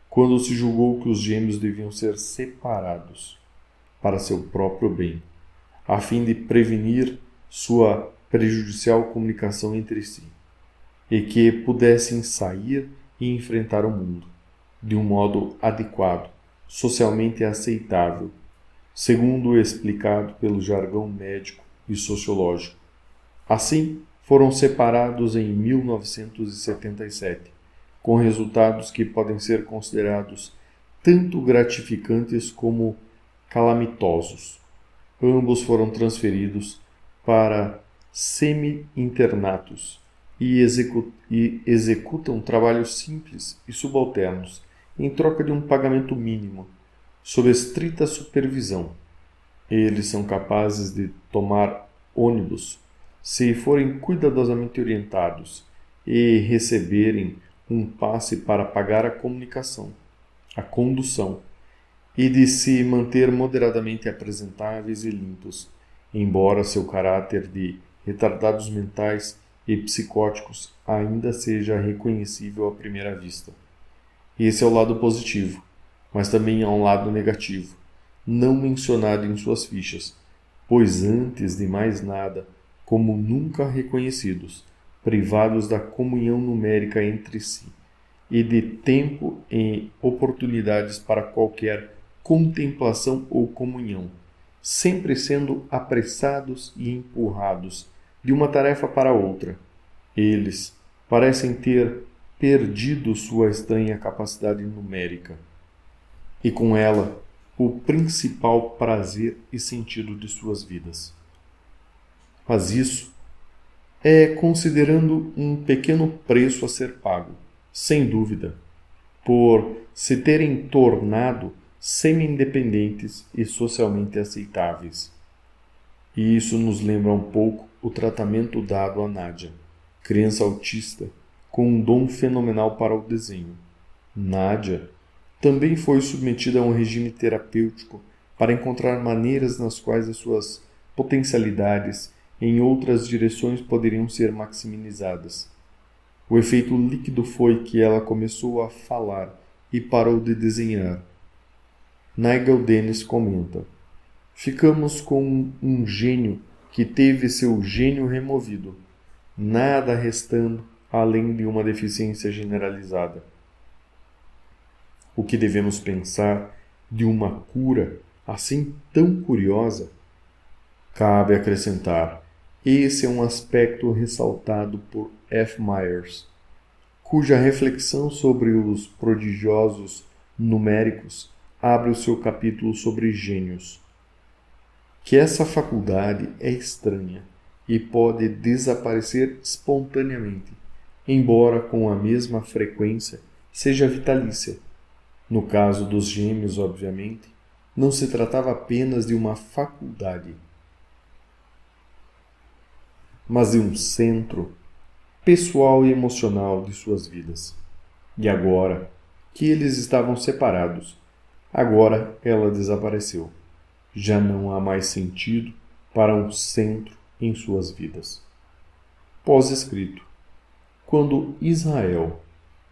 quando se julgou que os gêmeos deviam ser separados para seu próprio bem, a fim de prevenir sua prejudicial comunicação entre si, e que pudessem sair e enfrentar o mundo de um modo adequado, socialmente aceitável, segundo o explicado pelo jargão médico e sociológico. Assim, foram separados em 1977, com resultados que podem ser considerados tanto gratificantes como calamitosos. Ambos foram transferidos para semi-internatos e executam trabalhos simples e subalternos em troca de um pagamento mínimo, sob estrita supervisão. Eles são capazes de tomar ônibus se forem cuidadosamente orientados e receberem um passe para pagar a comunicação, a condução, e de se manter moderadamente apresentáveis e limpos, embora seu caráter de retardados mentais e psicóticos ainda seja reconhecível à primeira vista. Esse é o lado positivo, mas também há um lado negativo, não mencionado em suas fichas, pois antes de mais nada, como nunca reconhecidos, privados da comunhão numérica entre si e de tempo e oportunidades para qualquer contemplação ou comunhão, sempre sendo apressados e empurrados de uma tarefa para outra. Eles parecem ter perdido sua estranha capacidade numérica, e com ela o principal prazer e sentido de suas vidas. Mas isso é considerando um pequeno preço a ser pago, sem dúvida, por se terem tornado semi-independentes e socialmente aceitáveis. E isso nos lembra um pouco o tratamento dado a Nadia, criança autista com um dom fenomenal para o desenho. Nadia também foi submetida a um regime terapêutico para encontrar maneiras nas quais as suas potencialidades em outras direções poderiam ser maximizadas. O efeito líquido foi que ela começou a falar e parou de desenhar. Nigel Dennis comenta: ficamos com um gênio que teve seu gênio removido, nada restando além de uma deficiência generalizada. O que devemos pensar de uma cura assim tão curiosa? Cabe acrescentar, esse é um aspecto ressaltado por F. Myers, cuja reflexão sobre os prodigiosos numéricos abre o seu capítulo sobre gênios. Que essa faculdade é estranha e pode desaparecer espontaneamente, embora com a mesma frequência seja vitalícia. No caso dos gêmeos, obviamente, não se tratava apenas de uma faculdade, mas de um centro pessoal e emocional de suas vidas. E agora que eles estavam separados, agora ela desapareceu. Já não há mais sentido para um centro em suas vidas. Pós-escrito. Quando Israel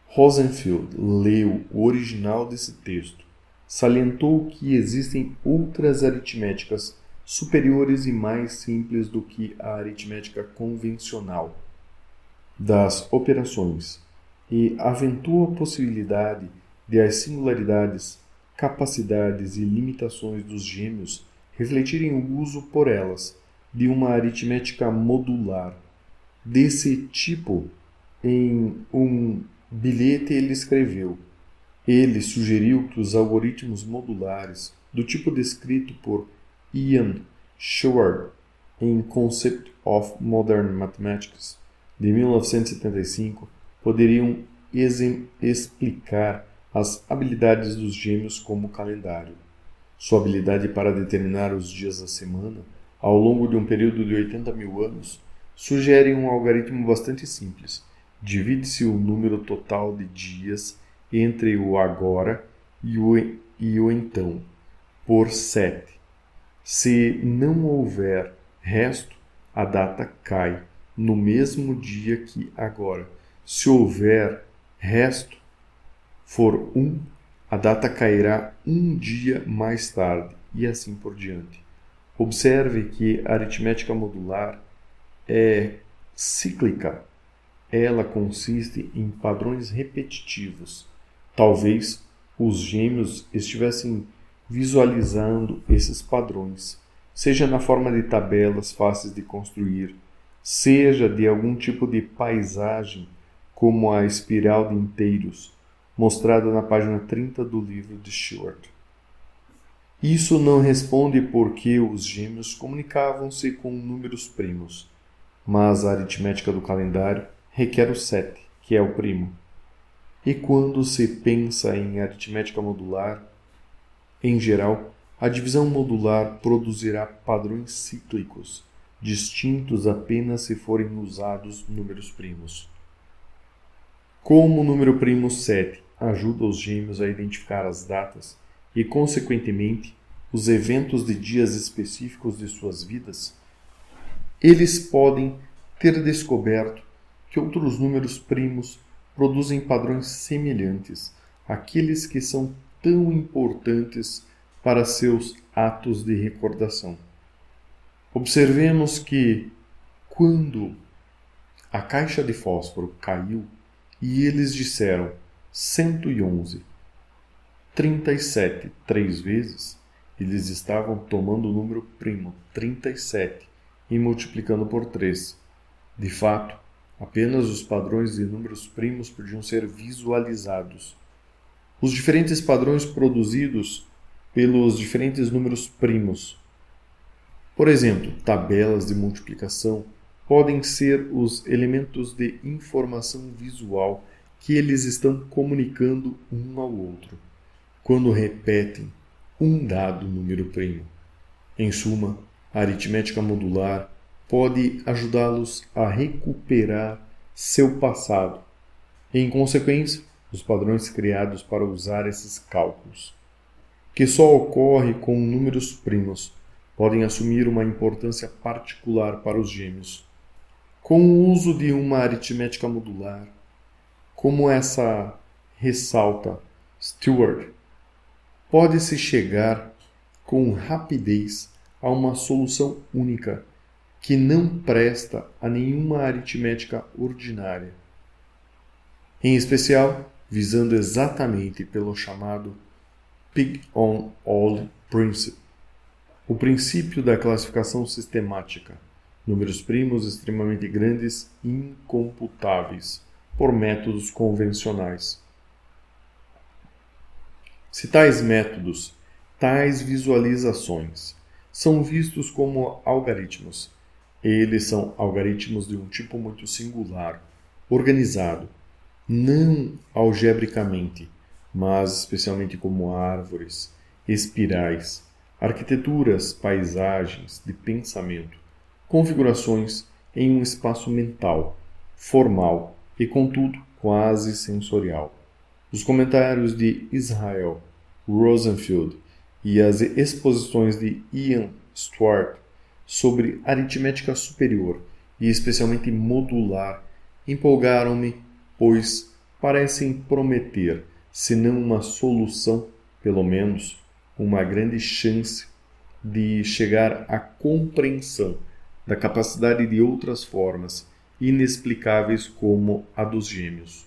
Rosenfield leu o original desse texto, salientou que existem outras aritméticas superiores e mais simples do que a aritmética convencional das operações e aventou a possibilidade de as singularidades, capacidades e limitações dos gêmeos refletirem o uso por elas de uma aritmética modular. Desse tipo, em um bilhete ele escreveu: ele sugeriu que os algoritmos modulares, do tipo descrito por Ian Schwartz em Concept of Modern Mathematics, de 1975, poderiam explicar as habilidades dos gêmeos como calendário. Sua habilidade para determinar os dias da semana, ao longo de um período de 80 mil anos, sugere um algoritmo bastante simples. Divide-se o número total de dias entre o agora e o então, por 7. Se não houver resto, a data cai no mesmo dia que agora. Se houver resto, for 1, a data cairá um dia mais tarde, e assim por diante. Observe que a aritmética modular é cíclica. Ela consiste em padrões repetitivos. Talvez os gêmeos estivessem visualizando esses padrões, seja na forma de tabelas fáceis de construir, seja de algum tipo de paisagem, como a espiral de inteiros, mostrada na página 30 do livro de Schwartz. Isso não responde por que os gêmeos comunicavam-se com números primos, mas a aritmética do calendário requer o 7, que é o primo. E quando se pensa em aritmética modular, em geral, a divisão modular produzirá padrões cíclicos, distintos apenas se forem usados números primos. Como o número primo 7 ajuda os gêmeos a identificar as datas e, consequentemente, os eventos de dias específicos de suas vidas, eles podem ter descoberto que outros números primos produzem padrões semelhantes àqueles que são tão importantes para seus atos de recordação. Observemos que, quando a caixa de fósforo caiu e eles disseram 111, 37 3 vezes, eles estavam tomando o número primo 37 e multiplicando por 3. De fato, apenas os padrões de números primos podiam ser visualizados. Os diferentes padrões produzidos pelos diferentes números primos, por exemplo, tabelas de multiplicação, podem ser os elementos de informação visual que eles estão comunicando um ao outro, quando repetem um dado número primo. Em suma, A aritmética modular pode ajudá-los a recuperar seu passado e, em consequência, os padrões criados para usar esses cálculos, que só ocorre com números primos, podem assumir uma importância particular para os gêmeos. Com o uso de uma aritmética modular, como essa ressalta Stewart, pode-se chegar com rapidez a uma solução única que não presta a nenhuma aritmética ordinária, em especial visando exatamente pelo chamado Pig-on-All Principle, o princípio da classificação sistemática, números primos extremamente grandes e incomputáveis por métodos convencionais. Se tais métodos, tais visualizações, são vistos como algoritmos, eles são algoritmos de um tipo muito singular, organizado, não algebricamente, mas especialmente como árvores, espirais, arquiteturas, paisagens de pensamento, configurações em um espaço mental, formal e, contudo, quase sensorial. Os comentários de Israel Rosenfield e as exposições de Ian Stewart sobre aritmética superior e especialmente modular empolgaram-me, pois parecem prometer, se não uma solução, pelo menos uma grande chance de chegar à compreensão da capacidade de outras formas inexplicáveis como a dos gêmeos.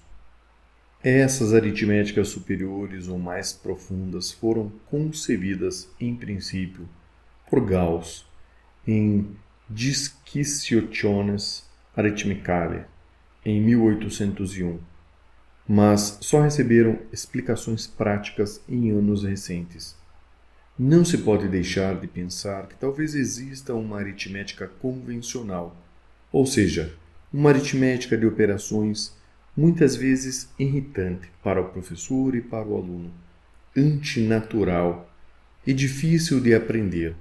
Essas aritméticas superiores ou mais profundas foram concebidas, em princípio, por Gauss em Disquisitiones Arithmeticae, em 1801, mas só receberam explicações práticas em anos recentes. Não se pode deixar de pensar que talvez exista uma aritmética convencional, ou seja, uma aritmética de operações muitas vezes irritante para o professor e para o aluno, antinatural e difícil de aprender,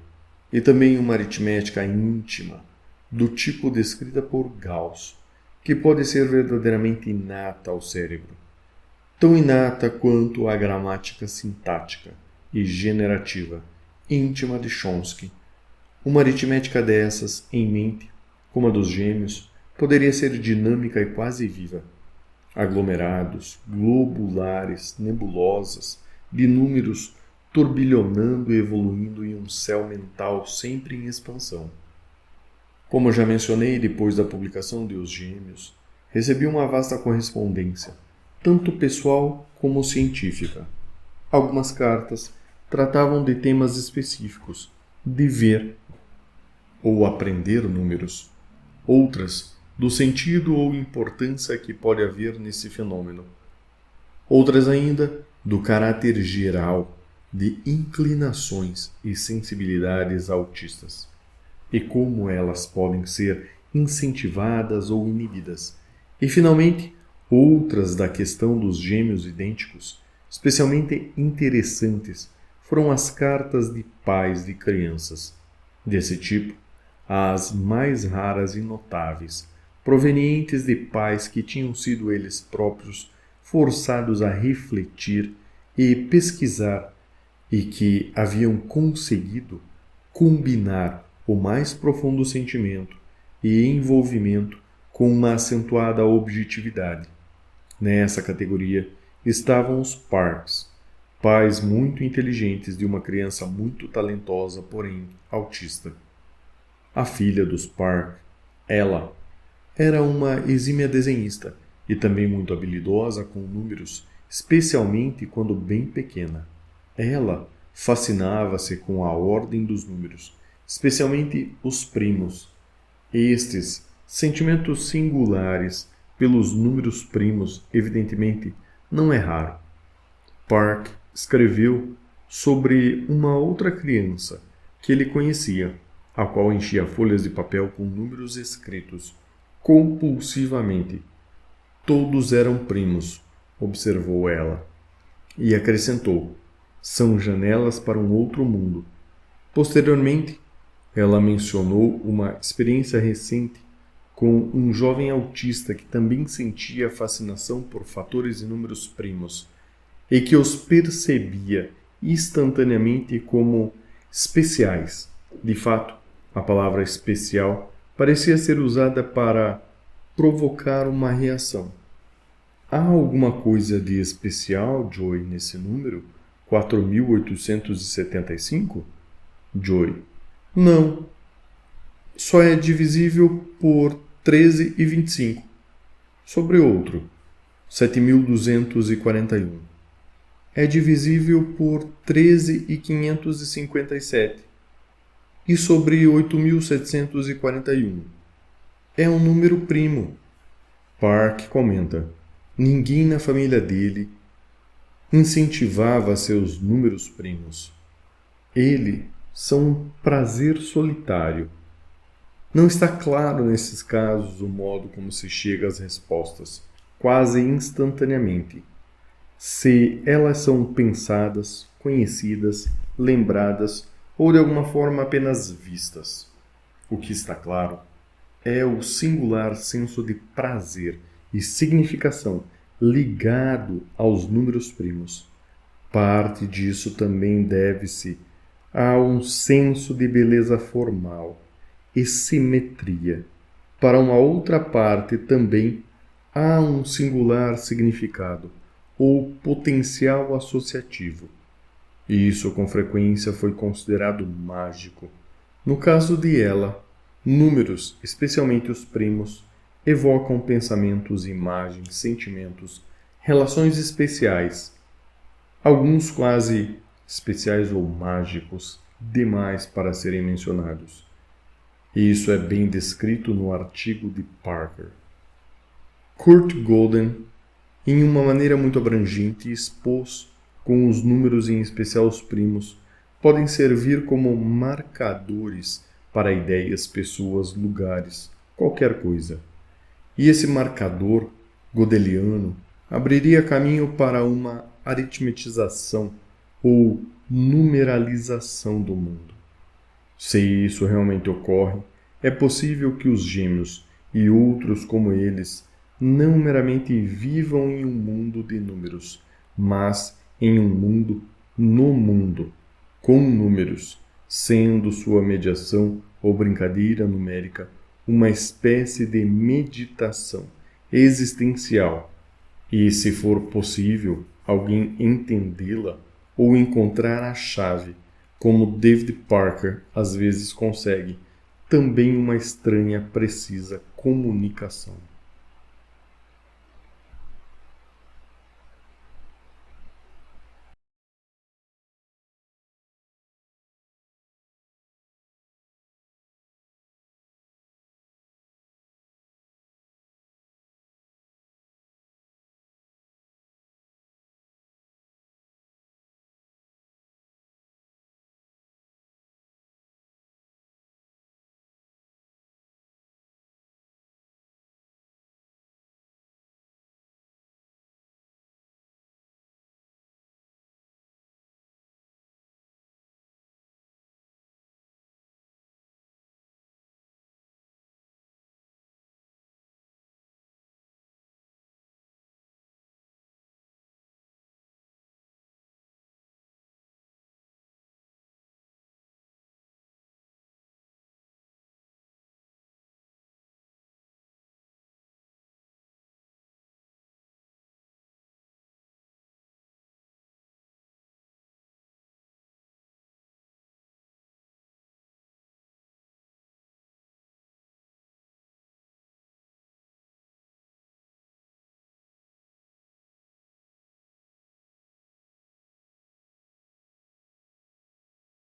e também uma aritmética íntima, do tipo descrita por Gauss, que pode ser verdadeiramente inata ao cérebro, tão inata quanto a gramática sintática e generativa íntima de Chomsky. Uma aritmética dessas, em mente, como a dos gêmeos, poderia ser dinâmica e quase viva. Aglomerados, globulares, nebulosas, de números turbilhonando e evoluindo em um céu mental sempre em expansão. Como já mencionei, depois da publicação de Os Gêmeos, recebi uma vasta correspondência, tanto pessoal como científica. Algumas cartas tratavam de temas específicos, de ver ou aprender números. Outras, do sentido ou importância que pode haver nesse fenômeno. Outras ainda, do caráter geral de inclinações e sensibilidades autistas, e como elas podem ser incentivadas ou inibidas. E, finalmente, outras da questão dos gêmeos idênticos. Especialmente interessantes foram as cartas de pais de crianças. Desse tipo, as mais raras e notáveis, provenientes de pais que tinham sido eles próprios forçados a refletir e pesquisar e que haviam conseguido combinar o mais profundo sentimento e envolvimento com uma acentuada objetividade. Nessa categoria estavam os Parks, pais muito inteligentes de uma criança muito talentosa, porém autista. A filha dos Park, ela, era uma exímia desenhista e também muito habilidosa com números, especialmente quando bem pequena. Ela fascinava-se com a ordem dos números, especialmente os primos. Estes sentimentos singulares pelos números primos, evidentemente, não é raro. Park escreveu sobre uma outra criança que ele conhecia, a qual enchia folhas de papel com números escritos compulsivamente. Todos eram primos, observou ela, e acrescentou: são janelas para um outro mundo. Posteriormente, Ela mencionou uma experiência recente com um jovem autista que também sentia fascinação por fatores e números primos e que os percebia instantaneamente como especiais. De fato, a palavra especial parecia ser usada para provocar uma reação. Há alguma coisa de especial, Joy, nesse número? 4.875? Joy: não. Só é divisível por 13 e 25. Sobre outro, 7.241. É divisível por 13 e 557. E sobre 8.741. É um número primo. Park comenta: ninguém na família dele incentivava seus números primos. Eles são um prazer solitário. Não está claro nesses casos o modo como se chega às respostas, quase instantaneamente. Se elas são pensadas, conhecidas, lembradas ou de alguma forma apenas vistas. O que está claro é o singular senso de prazer e significação ligado aos números primos. Parte disso também deve-se a um senso de beleza formal e simetria. Para uma outra parte também há um singular significado ou potencial associativo. E isso com frequência foi considerado mágico. No caso de ela, números, especialmente os primos, evocam pensamentos, imagens, sentimentos, relações especiais, alguns quase especiais ou mágicos, demais para serem mencionados. E isso é bem descrito no artigo de Parker. Kurt Golden, em uma maneira muito abrangente, expôs com os números, em especial os primos, podem servir como marcadores para ideias, pessoas, lugares, qualquer coisa. E esse marcador godeliano abriria caminho para uma aritmetização ou numeralização do mundo. Se isso realmente ocorre, é possível que os gêmeos e outros como eles não meramente vivam em um mundo de números, mas em um mundo no mundo, com números, sendo sua mediação ou brincadeira numérica uma espécie de meditação existencial, e, se for possível, alguém entendê-la ou encontrar a chave, como David Parker às vezes consegue, também uma estranha, precisa comunicação.